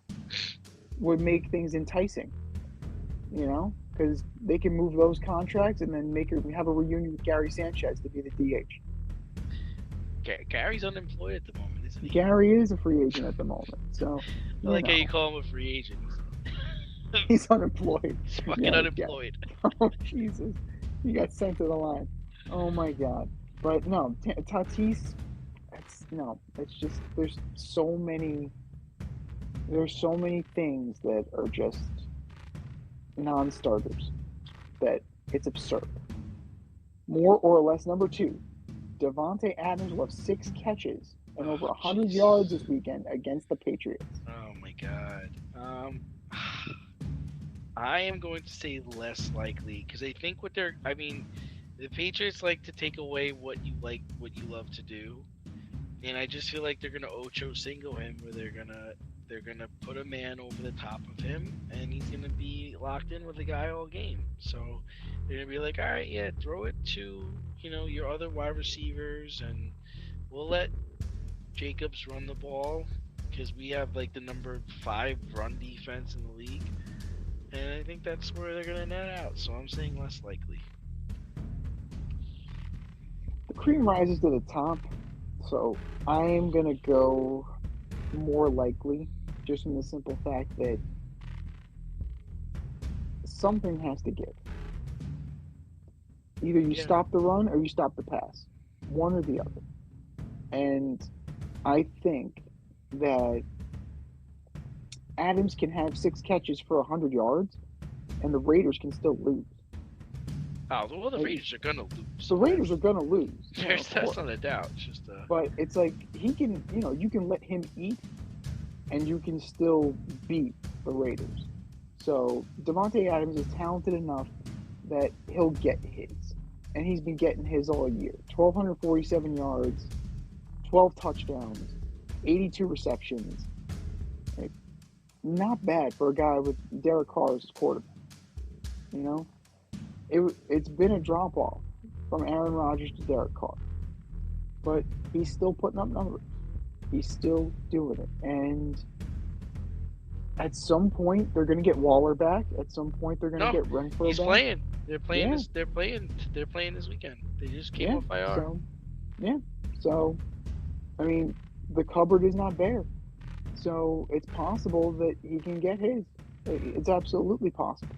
Speaker 4: would make things enticing, because they can move those contracts and then have a reunion with Gary Sanchez to be the DH.
Speaker 3: Gary's unemployed at the moment, isn't he?
Speaker 4: Gary is a free agent at the moment, so
Speaker 3: I like how you call him a free agent.
Speaker 4: he's unemployed.
Speaker 3: He's fucking unemployed.
Speaker 4: Oh Jesus, he got sent to the line. Oh my God! But no, Tatis. It's just there's so many things that are just non-starters that it's absurd. More or less. Number 2, Devontae Adams will have 6 catches and
Speaker 3: Oh,
Speaker 4: over 100
Speaker 3: jeez.
Speaker 4: yards this weekend against the Patriots.
Speaker 3: Oh my God. I am going to say less likely because I think what they're. I mean, the Patriots like to take away what you love to do, and I just feel like they're gonna Ocho Cinco him, where they're gonna put a man over the top of him, and he's gonna be locked in with the guy all game. So they're gonna be like, all right, yeah, throw it to your other wide receivers, and we'll let Jacobs run the ball because we have like the number 5 run defense in the league, and I think that's where they're gonna net out. So I'm saying less likely.
Speaker 4: The cream rises to the top, so I'm going to go more likely, just from the simple fact that something has to give. Either you
Speaker 3: Yeah,
Speaker 4: stop the run or you stop the pass, one or the other. And I think that Adams can have 6 catches for 100 yards, and the Raiders can still lose.
Speaker 3: oh well, the
Speaker 4: Like,
Speaker 3: Raiders are gonna lose.
Speaker 4: the Raiders are going to lose,
Speaker 3: There's
Speaker 4: of
Speaker 3: that's
Speaker 4: course.
Speaker 3: not a doubt. It's just
Speaker 4: But it's like he can, you can let him eat, and you can still beat the Raiders. So Devontae Adams is talented enough that he'll get his, and he's been getting his all year. 1,247 yards, 12 touchdowns, 82 receptions. Like, not bad for a guy with Derek Carr as his quarterback. You know, it's been a drop off from Aaron Rodgers to Derek Carr, but he's still putting up numbers. He's still doing it, and at some point they're going to get Waller back. At some point they're going to
Speaker 3: no.
Speaker 4: get Renfro
Speaker 3: He's
Speaker 4: back.
Speaker 3: playing. They're playing
Speaker 4: Yeah.
Speaker 3: this. They're playing this weekend. They just came
Speaker 4: Yeah.
Speaker 3: off IR.
Speaker 4: So, yeah. So, I mean, the cupboard is not bare. So it's possible that he can get his. It's absolutely possible.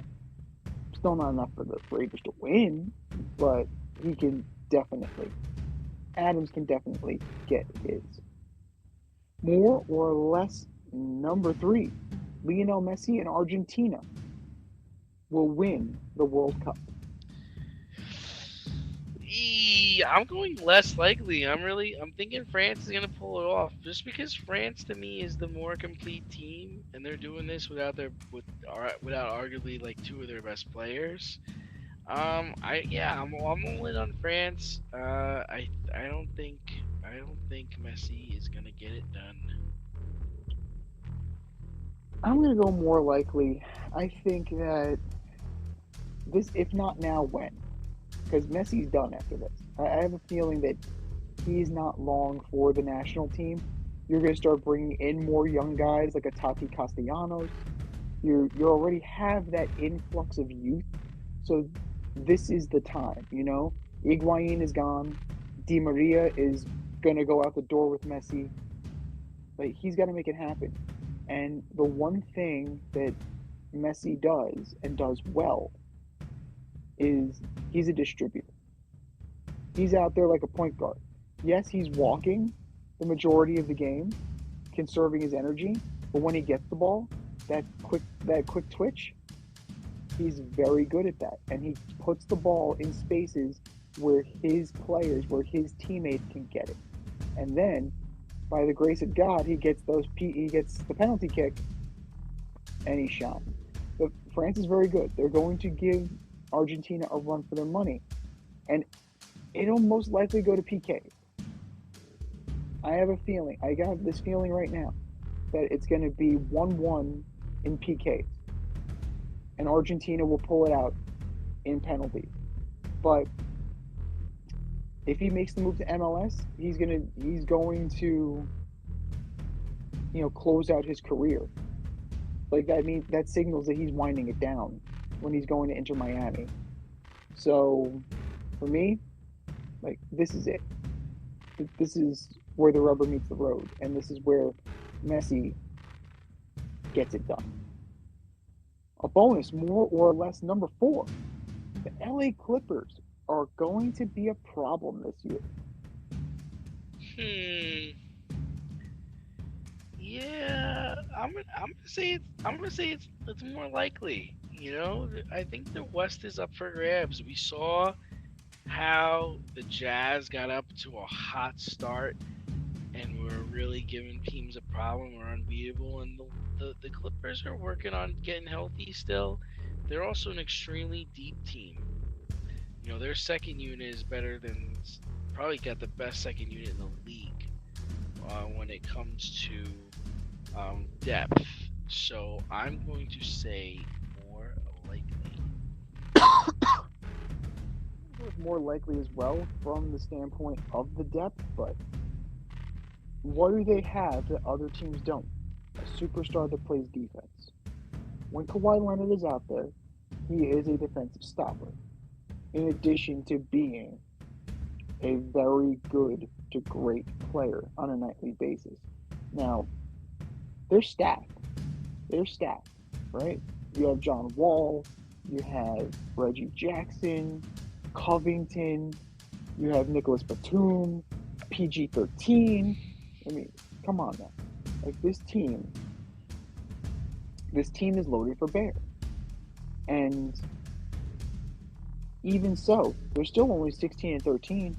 Speaker 4: Still not enough for the Raiders to win, but he can definitely. Adams can definitely get his. More or less, number 3, Lionel Messi and Argentina will win the World Cup.
Speaker 3: I'm going less likely. I'm thinking France is gonna pull it off, just because France to me is the more complete team, and they're doing this without arguably like 2 of their best players. I'm all in on France. I don't think Messi is gonna get it done.
Speaker 4: I'm going to go more likely. I think that this, if not now, when? Because Messi's done after this. I have a feeling that he's not long for the national team. You're going to start bringing in more young guys like a Tati Castellanos. You already have that influx of youth, so this is the time. Higuain is gone. Di Maria is going to go out the door with Messi. Like, he's got to make it happen. And the one thing that Messi does and does well is he's a distributor. He's out there like a point guard. Yes, he's walking the majority of the game, conserving his energy, but when he gets the ball, that quick twitch, he's very good at that. And he puts the ball in spaces where his teammates can get it. And then, by the grace of God, he gets the penalty kick, and he shines. But France is very good. They're going to give Argentina a run for their money, and it'll most likely go to PKs. I have a feeling. I got this feeling right now that it's going to be 1-1 in PKs, and Argentina will pull it out in penalties. But if he makes the move to MLS, he's going to close out his career. Like, that means that signals that he's winding it down when he's going to Inter Miami. So for me, like, this is it. This is where the rubber meets the road, and this is where Messi gets it done. A bonus, more or less, number 4. The LA Clippers are going to be a problem this year.
Speaker 3: Yeah, I'm gonna say it's more likely. I think the West is up for grabs. We saw how the Jazz got up to a hot start, and we're really giving teams a problem. We're unbeatable, and the Clippers are working on getting healthy still. They're also an extremely deep team. You know, their second unit is better than, probably got the best second unit in the league when it comes to depth. So I'm going to say more likely.
Speaker 4: It's more likely as well from the standpoint of the depth, but what do they have that other teams don't? A superstar that plays defense. When Kawhi Leonard is out there, he is a defensive stopper, in addition to being a very good to great player on a nightly basis. Now, they're stacked. They're stacked, right? You have John Wall, you have Reggie Jackson, Covington, you have Nicholas Batum, PG-13. I mean, come on now. Like this team is loaded for bear. And even so, they're still only 16-13.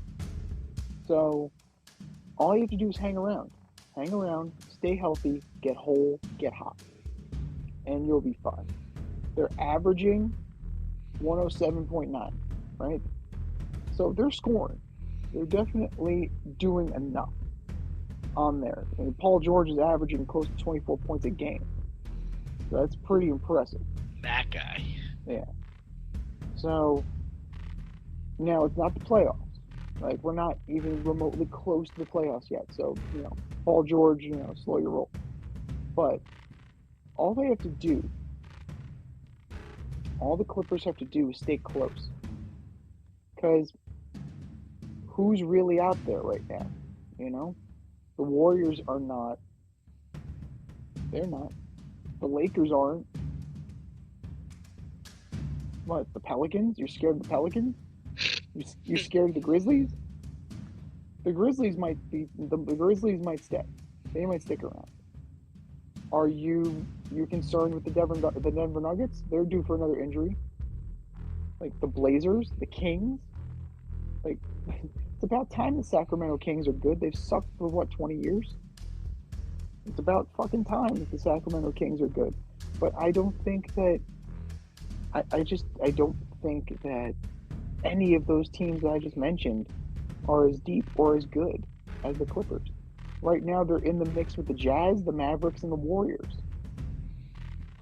Speaker 4: So all you have to do is hang around. Hang around, stay healthy, get whole, get hot. And you'll be fine. They're averaging 107.9, right? So they're scoring. They're definitely doing enough on there. And Paul George is averaging close to 24 points a game. So that's pretty impressive.
Speaker 3: That guy.
Speaker 4: Yeah. So now it's not the playoffs. Like we're not even remotely close to the playoffs yet. So, Paul George, slow your roll. But all they have to do, all the Clippers have to do is stay close. Because who's really out there right now? The Warriors are not. They're not. The Lakers aren't. What, the Pelicans? You're scared of the Pelicans? You're scared of the Grizzlies? The Grizzlies might stay. They might stick around. Are you concerned with the Denver Nuggets? They're due for another injury. Like the Blazers, the Kings. Like it's about time the Sacramento Kings are good. They've sucked for 20 years? It's about fucking time that the Sacramento Kings are good. But I don't think that I don't think that any of those teams that I just mentioned are as deep or as good as the Clippers. Right now, they're in the mix with the Jazz, the Mavericks, and the Warriors.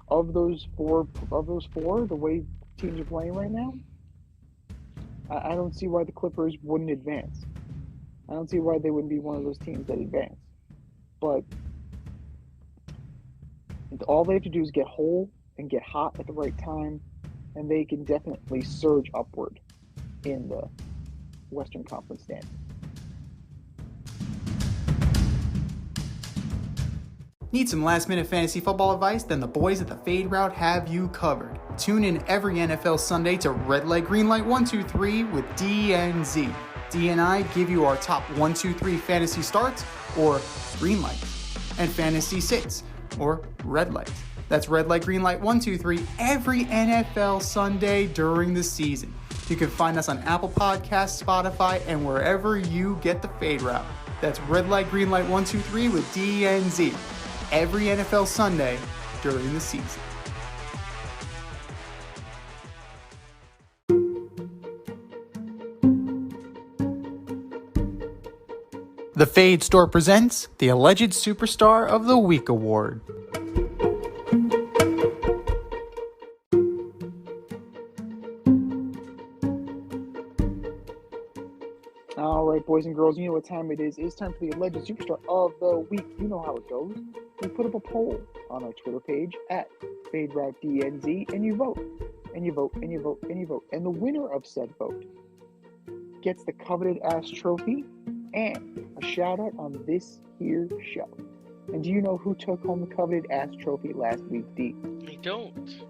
Speaker 4: Of those four, the way teams are playing right now, I don't see why the Clippers wouldn't advance. I don't see why they wouldn't be one of those teams that advance. But all they have to do is get whole and get hot at the right time, and they can definitely surge upward in the Western Conference standings.
Speaker 1: Need some last-minute fantasy football advice? Then the boys at the Fade Route have you covered. Tune in every NFL Sunday to Red Light, Green Light 1, 2, 3 with DNZ. D and I give you our top 1, 2, 3 fantasy starts, or green light, and fantasy sits, or red light. That's Red Light, Green Light 1, 2, 3 every NFL Sunday during the season. You can find us on Apple Podcasts, Spotify, and wherever you get the Fade Route. That's Red Light, Green Light 1, 2, 3 with DNZ. Every NFL Sunday during the season. The Fade Store presents the Alleged Superstar of the Week Award.
Speaker 4: All right, boys and girls, you know what time it is. It's time for the Alleged Superstar of the Week. You know how it goes. We put up a poll on our Twitter page at FadeRouteDNZ, and you vote, and you vote, and you vote, and you vote. And the winner of said vote gets the coveted ass trophy and a shout out on this here show. And do you know who took home the coveted ass trophy last week, D?
Speaker 3: I don't.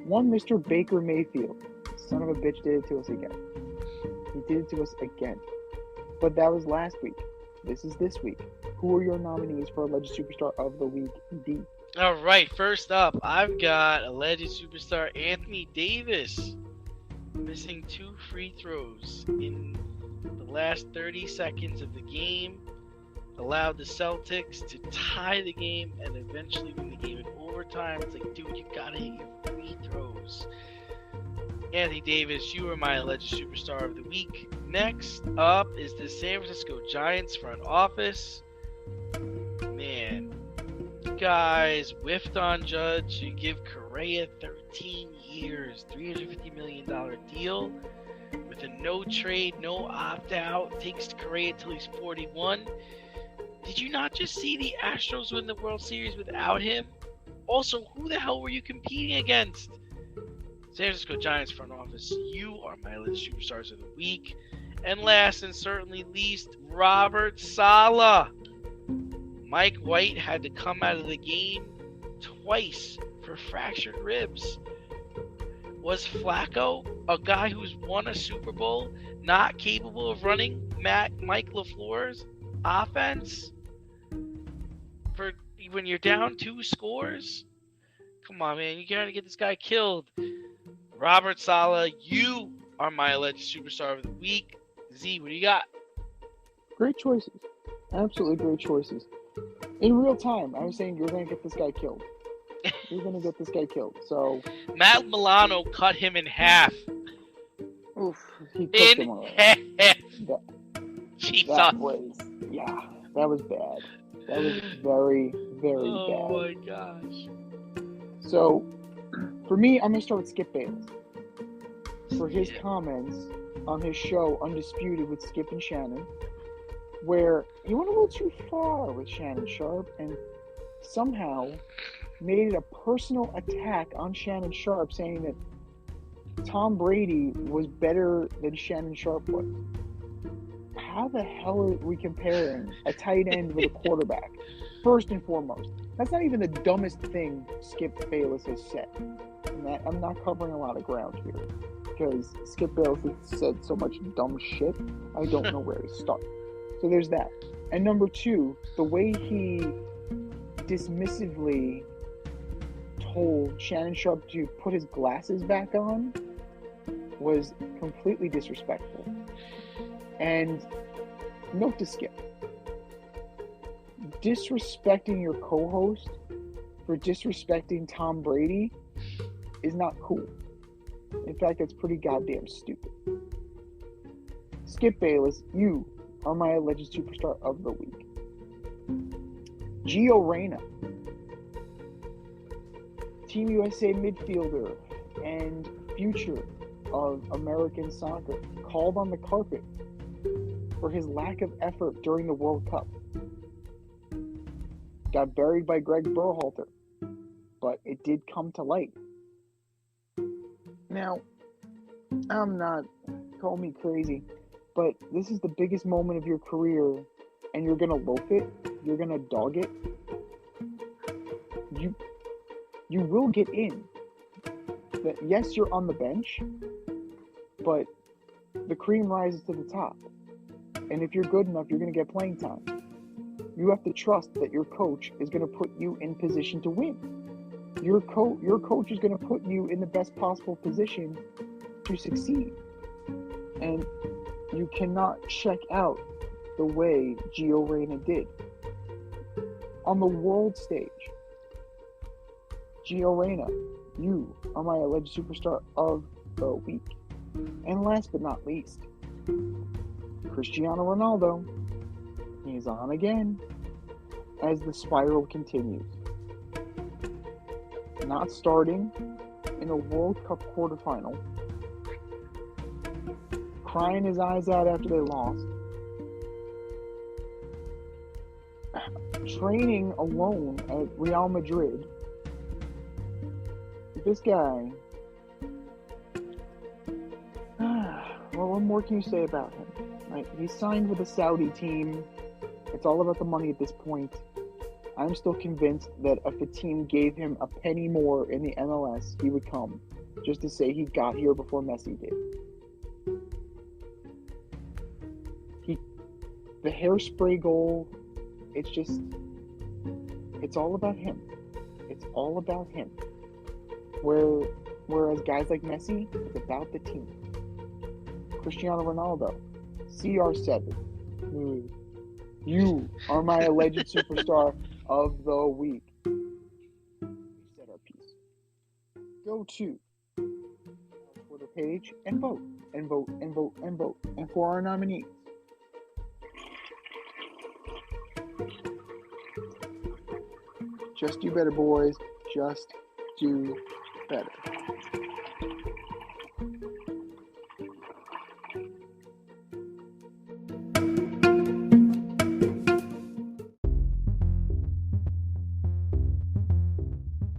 Speaker 4: One Mr. Baker Mayfield. Son of a bitch did it to us again. He did it to us again. But that was last week. This is this week. Who are your nominees for Alleged Superstar of the Week, D?
Speaker 3: All right, first up, I've got Alleged Superstar Anthony Davis missing 2 free throws in the last 30 seconds of the game. allowed the Celtics to tie the game and eventually win the game in overtime. It's like, dude, you gotta hit your free throws. Anthony Davis, you are my alleged superstar of the week. Next up is the San Francisco Giants front office. Man, you guys whiffed on Judge. You give Correa 13 years, $350 million deal with a no trade, no opt-out. Takes Correa till he's 41. Did you not just see the Astros win the World Series without him? Also, who the hell were you competing against? San Francisco Giants front office, you are my alleged superstars of the week. And last and certainly least, Robert Saleh. Mike White had to come out of the game twice for fractured ribs. Was Flacco, a guy who's won a Super Bowl, not capable of running Mike LaFleur's offense for when you're down 2 scores? Come on, man. You gotta get this guy killed. Robert Saleh, you are my alleged superstar of the week. Z, what do you got?
Speaker 4: Great choices. Absolutely great choices. In real time, I was saying you're going to get this guy killed. You're going to get this guy killed. So,
Speaker 3: Matt Milano cut him in half.
Speaker 4: oof, he took him away.
Speaker 3: Half.
Speaker 4: That
Speaker 3: Jesus.
Speaker 4: was, that was bad. That was very, very
Speaker 3: Oh
Speaker 4: bad.
Speaker 3: my gosh.
Speaker 4: So, for me, I'm going to start with Skip Bayless. For his comments on his show, Undisputed with Skip and Shannon, where he went a little too far with Shannon Sharp and somehow made it a personal attack on Shannon Sharp, saying that Tom Brady was better than Shannon Sharp was. How the hell are we comparing a tight end with a quarterback? First and foremost, that's not even the dumbest thing Skip Bayless has said. And I'm not covering a lot of ground here because Skip Bayless has said so much dumb shit, I don't know where to start. So there's that. And number 2, the way he dismissively told Shannon Sharp to put his glasses back on was completely disrespectful. And note to Skip. Disrespecting your co-host for disrespecting Tom Brady is not cool. In fact, that's pretty goddamn stupid. Skip Bayless, you are my alleged superstar of the week. Gio Reyna, Team USA midfielder and future of American soccer, called on the carpet for his lack of effort during the World Cup. Got buried by Greg Berhalter, but it did come to light. Now, I'm not, call me crazy, but this is the biggest moment of your career, and you're gonna loaf it, you're gonna dog it. You will get in. That yes, you're on the bench, but the cream rises to the top. And if you're good enough, you're gonna get playing time. You have to trust that your coach is gonna put you in position to win. Your coach is gonna put you in the best possible position to succeed. And you cannot check out the way Gio Reyna did. On the world stage, Gio Reyna, you are my alleged superstar of the week. And last but not least, Cristiano Ronaldo. He's on again as the spiral continues. Not starting in a World Cup quarterfinal, crying his eyes out after they lost, training alone at Real Madrid. This guy, well, what more can you say about him? Right? He signed with a Saudi team. It's all about the money at this point. I'm still convinced that if a team gave him a penny more in the MLS, he would come, just to say he got here before Messi did. The hairspray goal, it's all about him. It's all about him. Whereas guys like Messi, it's about the team. Cristiano Ronaldo, CR7. You are my alleged superstar of the week. We said our piece. Go to our Twitter page and vote, and vote, and vote, and vote. And for our nominees, just do better, boys. Just do better.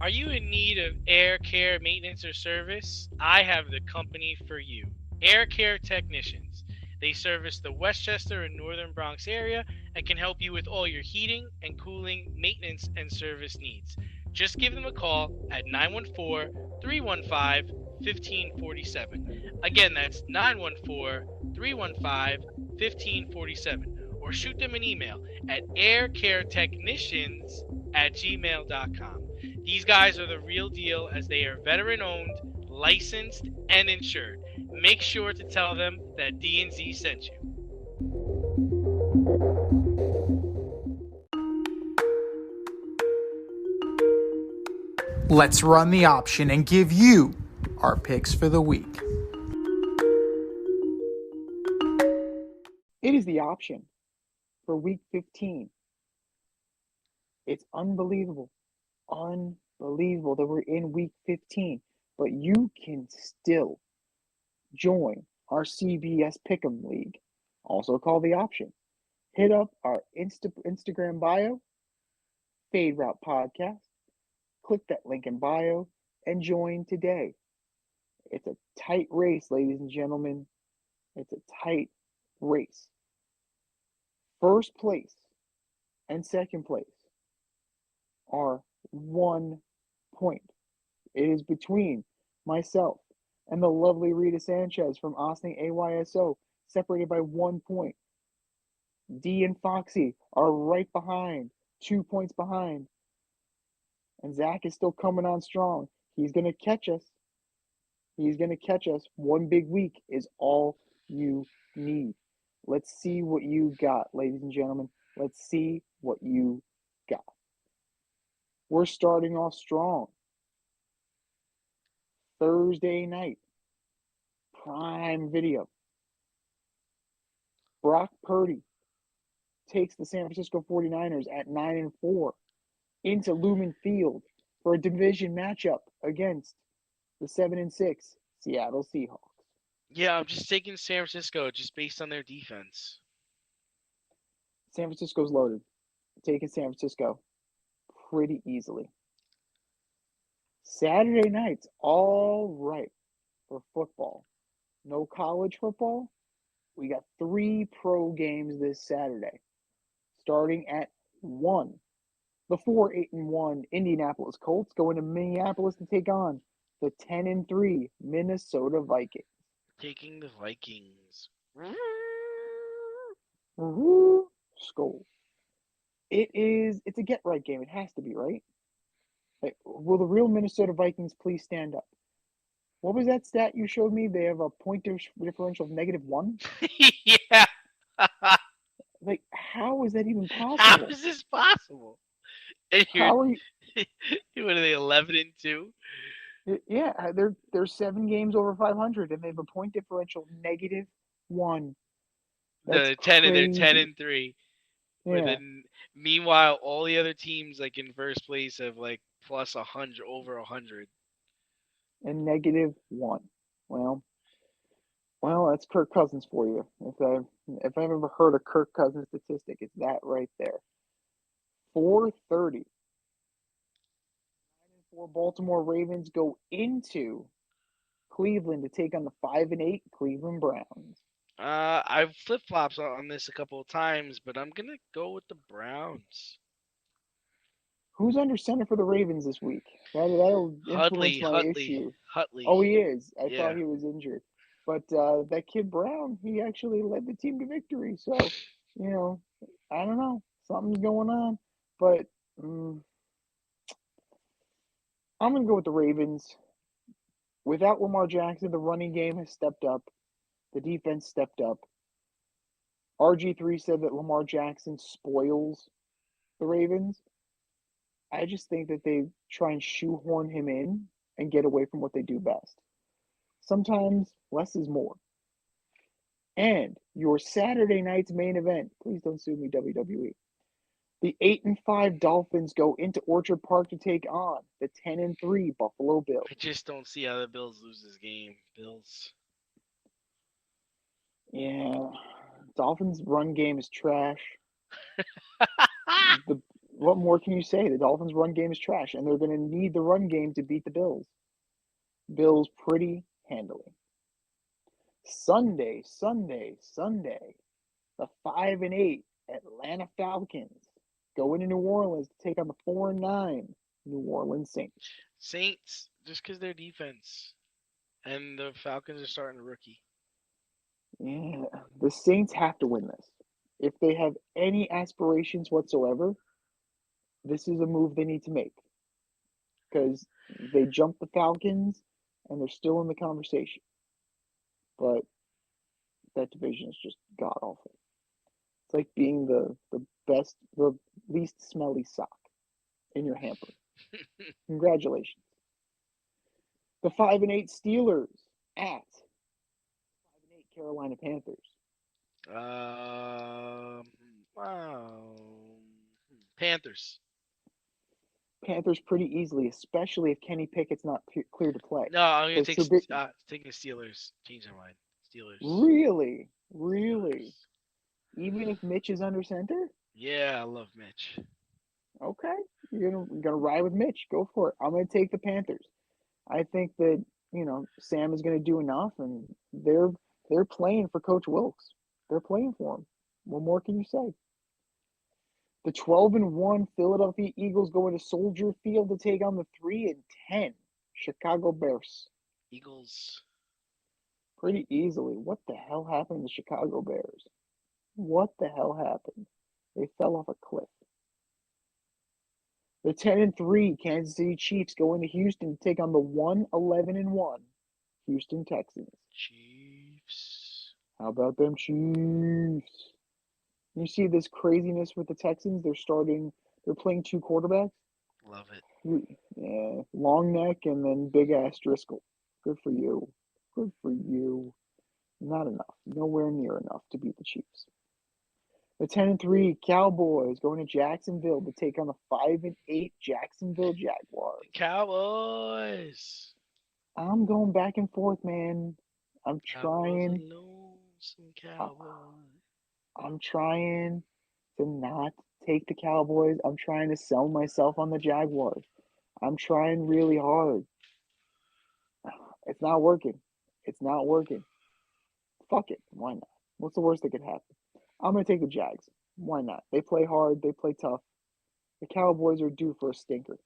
Speaker 3: Are you in need of air care maintenance or service? I have the company for you. Air Care Technicians. They service the Westchester and Northern Bronx area and can help you with all your heating and cooling, maintenance, and service needs. Just give them a call at 914-315-1547. Again, that's 914-315-1547. Or shoot them an email at aircaretechnicians@gmail.com. These guys are the real deal as they are veteran owned, licensed, and insured. Make sure to tell them that D&Z sent you.
Speaker 1: Let's run the option and give you our picks for the week.
Speaker 4: It is the option for week 15. It's unbelievable that we're in week 15, but you can still join our CBS Pick'em League, also called the option. Hit up our Instagram bio, Fade Route Podcast. Click that link in bio and join today. It's a tight race, ladies and gentlemen. It's a tight race. First place and second place are 1 point. It is between myself and the lovely Rita Sanchez from Austin AYSO, separated by 1 point. D and Foxy are right behind, 2 points behind. And Zach is still coming on strong. He's going to catch us. One big week is all you need. Let's see what you got, ladies and gentlemen. Let's see what you got. We're starting off strong. Thursday night. Prime video. Brock Purdy takes the San Francisco 49ers at 9-4 into Lumen Field for a division matchup against the 7-6 Seattle Seahawks.
Speaker 3: Yeah, I'm just taking San Francisco just based on their defense.
Speaker 4: San Francisco's loaded. Taking San Francisco pretty easily. Saturday night's all right for football. No college football. We got 3 pro games this Saturday. Starting at 1. The 4-8-1 Indianapolis Colts going to Minneapolis to take on the 10-3 Minnesota Vikings.
Speaker 3: Taking the Vikings.
Speaker 4: Woo! Skull. It's a get right game. It has to be, right? Like, will the real Minnesota Vikings please stand up? What was that stat you showed me? They have a point differential of -1?
Speaker 3: Yeah.
Speaker 4: Like, how is that even
Speaker 3: How
Speaker 4: possible?
Speaker 3: is this possible? And
Speaker 4: How are you?
Speaker 3: what are they, 11-2?
Speaker 4: Yeah, they're 7 games over 500, and they have a point differential of -1. That's
Speaker 3: They're 10
Speaker 4: crazy.
Speaker 3: and 3.
Speaker 4: Yeah,
Speaker 3: But then, meanwhile, all the other teams like in first place have like plus 100, over 100.
Speaker 4: and -1. Well, that's Kirk Cousins for you. If I've ever heard a Kirk Cousins statistic, it's that right there. 4:30. 9-4 Baltimore Ravens go into Cleveland to take on the 5-8 Cleveland Browns.
Speaker 3: I've flip flops on this a couple of times, but I'm gonna go with the Browns.
Speaker 4: Who's under center for the Ravens this week? That'll influence my issue.
Speaker 3: Hutley.
Speaker 4: Oh, he is. I
Speaker 3: Yeah.
Speaker 4: thought he was injured. But that kid Brown, he actually led the team to victory. So, I don't know. Something's going on. But I'm going to go with the Ravens. Without Lamar Jackson, the running game has stepped up. The defense stepped up. RG3 said that Lamar Jackson spoils the Ravens. I just think that they try and shoehorn him in and get away from what they do best. Sometimes less is more. And your Saturday night's main event, please don't sue me, WWE. The 8-5 Dolphins go into Orchard Park to take on the 10-3 Buffalo Bills.
Speaker 3: I just don't see how the Bills lose this game. Bills.
Speaker 4: Yeah, Dolphins' run game is trash. What more can you say? The Dolphins' run game is trash, and they're going to need the run game to beat the Bills. Bills pretty handily. Sunday. The 5-8 Atlanta Falcons go into New Orleans to take on the 4-9 New Orleans Saints.
Speaker 3: Saints, just because their defense. And the Falcons are starting a rookie.
Speaker 4: Yeah, the Saints have to win this. If they have any aspirations whatsoever, this is a move they need to make. Because they jumped the Falcons and they're still in the conversation. But that division is just god awful. It's like being the least smelly sock in your hamper. Congratulations. The 5-8 Steelers at 5-8 Carolina Panthers.
Speaker 3: Wow. Panthers.
Speaker 4: Panthers pretty easily, especially if Kenny Pickett's not clear to play.
Speaker 3: No, I'm gonna take
Speaker 4: Because
Speaker 3: taking the Steelers. Change my mind. Steelers.
Speaker 4: Really?
Speaker 3: Steelers.
Speaker 4: Even if Mitch is under center?
Speaker 3: Yeah, I love Mitch.
Speaker 4: Okay, you're gonna ride with Mitch. Go for it. I'm gonna take the Panthers. I think that Sam is gonna do enough, and they're playing for Coach Wilkes. They're playing for him. What more can you say? The 12-1 Philadelphia Eagles go into Soldier Field to take on the 3-10 Chicago Bears.
Speaker 3: Eagles.
Speaker 4: Pretty easily. What the hell happened to the Chicago Bears? What the hell happened? They fell off a cliff. The 10-3 Kansas City Chiefs go into Houston to take on the 1-11-1 Houston Texans.
Speaker 3: Chiefs.
Speaker 4: How about them Chiefs? You see this craziness with the Texans? They're playing two quarterbacks.
Speaker 3: Love it.
Speaker 4: Yeah, long neck and then big ass Driscoll. Good for you. Good for you. Not enough. Nowhere near enough to beat the Chiefs. The 10-3 Cowboys going to Jacksonville to take on the 5-8 Jacksonville Jaguars.
Speaker 3: Cowboys.
Speaker 4: I'm going back and forth, man. I'm
Speaker 3: Cowboys
Speaker 4: trying.
Speaker 3: lonesome Cowboys.
Speaker 4: I'm trying to not take the Cowboys. I'm trying to sell myself on the Jaguars. I'm trying really hard. It's not working. It's not working. Fuck it. Why not? What's the worst that could happen? I'm going to take the Jags. Why not? They play hard. They play tough. The Cowboys are due for a stinker.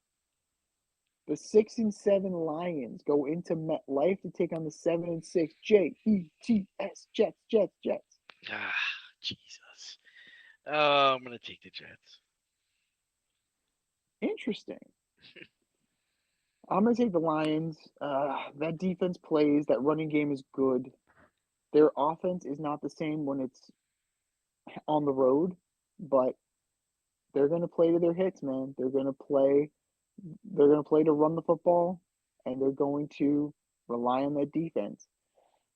Speaker 4: The 6-7 Lions go into MetLife to take on the 7-6 Jets. Jets.
Speaker 3: Ah, Jesus. Oh, I'm gonna take the Jets.
Speaker 4: Interesting. I'm going to take the Lions. That defense plays. That running game is good. Their offense is not the same when it's on the road, but they're going to play to their hits, man. They're going to play to run the football, and they're going to rely on that defense.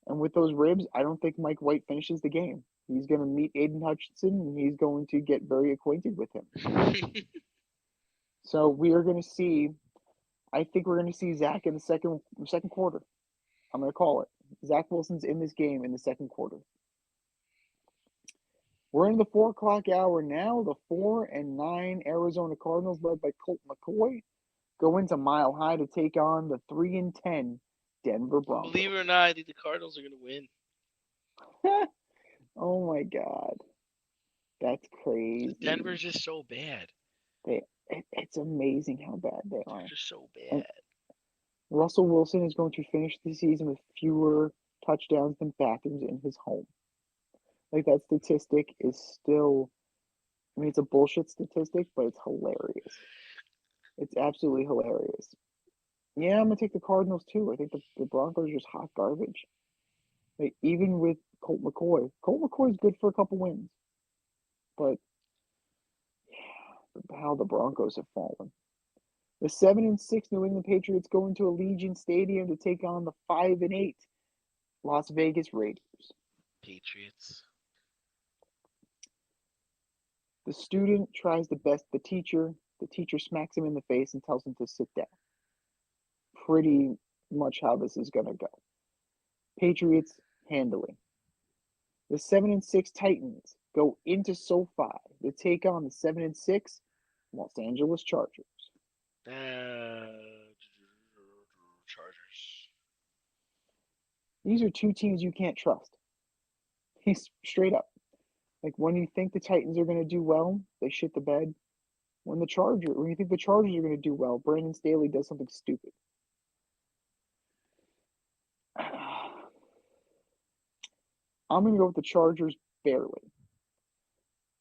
Speaker 4: And with those ribs, I don't think Mike White finishes the game. He's going to meet Aiden Hutchinson, and he's going to get very acquainted with him. So we are going to see. I think we're going to see Zach in the second quarter. I'm going to call it. Zach Wilson's in this game in the second quarter. We're in the 4 o'clock hour now. The 4-9 Arizona Cardinals, led by Colt McCoy, go into Mile High to take on the 3-10 Denver Broncos.
Speaker 3: Believe it or not, I think the Cardinals are gonna win.
Speaker 4: Oh my God, that's crazy.
Speaker 3: Denver's just so bad.
Speaker 4: It's amazing how bad they are.
Speaker 3: They're just so
Speaker 4: And
Speaker 3: bad.
Speaker 4: Russell Wilson is going to finish the season with fewer touchdowns than bathrooms in his home. Like, that statistic is still, I mean, it's a bullshit statistic, but it's hilarious. It's absolutely hilarious. Yeah, I'm gonna take the Cardinals too. I think the Broncos are just hot garbage. Like, even with Colt McCoy. Colt McCoy's good for a couple wins, but how the Broncos have fallen. The 7-6 New England Patriots go into Allegiant Stadium to take on the 5-8 Las Vegas Raiders.
Speaker 3: Patriots.
Speaker 4: The student tries to best the teacher. The teacher smacks him in the face and tells him to sit down. Pretty much how this is going to go. Patriots handling. The 7-6 Titans go into SoFi to take on the 7-6 Los Angeles Chargers.
Speaker 3: Chargers.
Speaker 4: These are two teams you can't trust. He's straight up. Like when you think the Titans are going to do well, they shit the bed. When you think the Chargers are going to do well, Brandon Staley does something stupid. I'm going to go with the Chargers barely.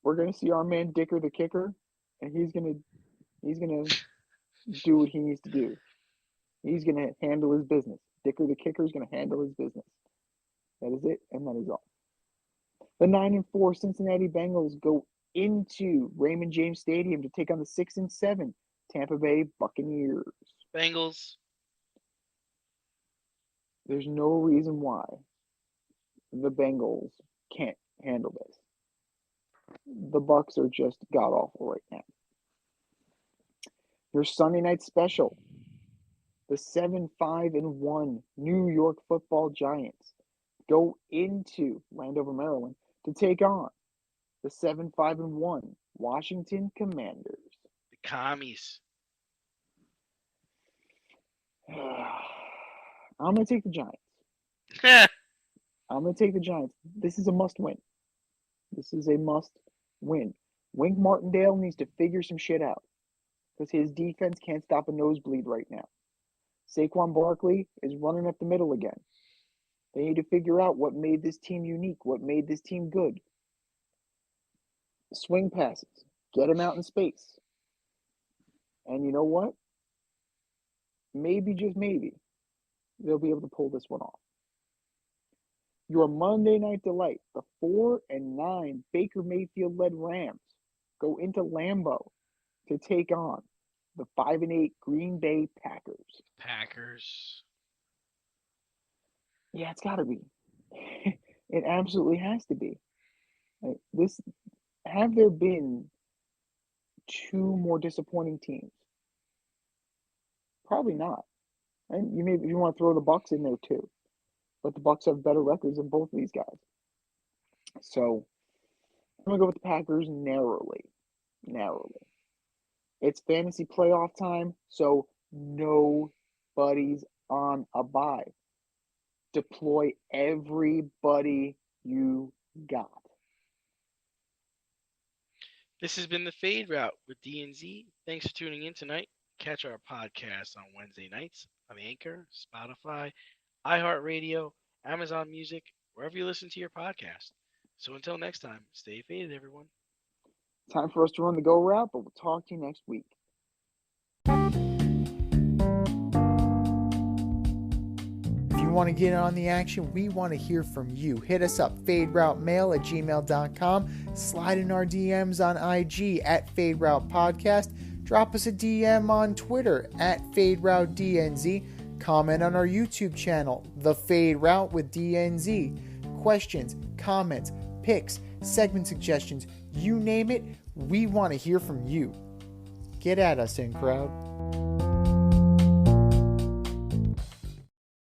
Speaker 4: We're going to see our man Dicker the kicker, and he's going to do what he needs to do. He's going to handle his business. Dicker the kicker is going to handle his business. That is it, and that is all. The 9-4 Cincinnati Bengals go into Raymond James Stadium to take on the 6-7 Tampa Bay Buccaneers.
Speaker 3: Bengals.
Speaker 4: There's no reason why the Bengals can't handle this. The Bucs are just god-awful right now. Their Sunday night special. The 7-5-1 New York Football Giants go into Landover, Maryland to take on the 7-5-1 Washington Commanders.
Speaker 3: The Commies.
Speaker 4: I'm going to take the Giants. I'm going to take the Giants. This is a must-win. This is a must-win. Wink Martindale needs to figure some shit out because his defense can't stop a nosebleed right now. Saquon Barkley is running up the middle again. They need to figure out what made this team unique, what made this team good. Swing passes. Get him out in space. And you know what? Maybe, just maybe, they'll be able to pull this one off. Your Monday night delight, the 4-9 Baker Mayfield-led Rams go into Lambeau to take on the 5-8 Green Bay Packers.
Speaker 3: Packers.
Speaker 4: Yeah, it's got to be. It absolutely has to be. Like, have there been two more disappointing teams? Probably not. And you want to throw the Bucs in there too, but the Bucs have better records than both of these guys. So I'm gonna go with the Packers narrowly. It's fantasy playoff time, so nobody's on a bye. Deploy everybody you got.
Speaker 3: This has been the Fade Route with D&Z. Thanks for tuning in tonight. Catch our podcast on Wednesday nights on Anchor, Spotify, iHeartRadio, Amazon Music, wherever you listen to your podcast. So until next time, stay faded, everyone.
Speaker 4: Time for us to run the go route, but we'll talk to you next week.
Speaker 1: If you want to get in on the action, we want to hear from you. Hit us up, faderoutemail@gmail.com. Slide in our DMs on IG @FadeRoutePodcast. Drop us a DM on Twitter @FadeRouteDNZ. Comment on our YouTube channel, The Fade Route with DNZ. Questions, comments, picks, segment suggestions, you name it, we want to hear from you. Get at us, in crowd.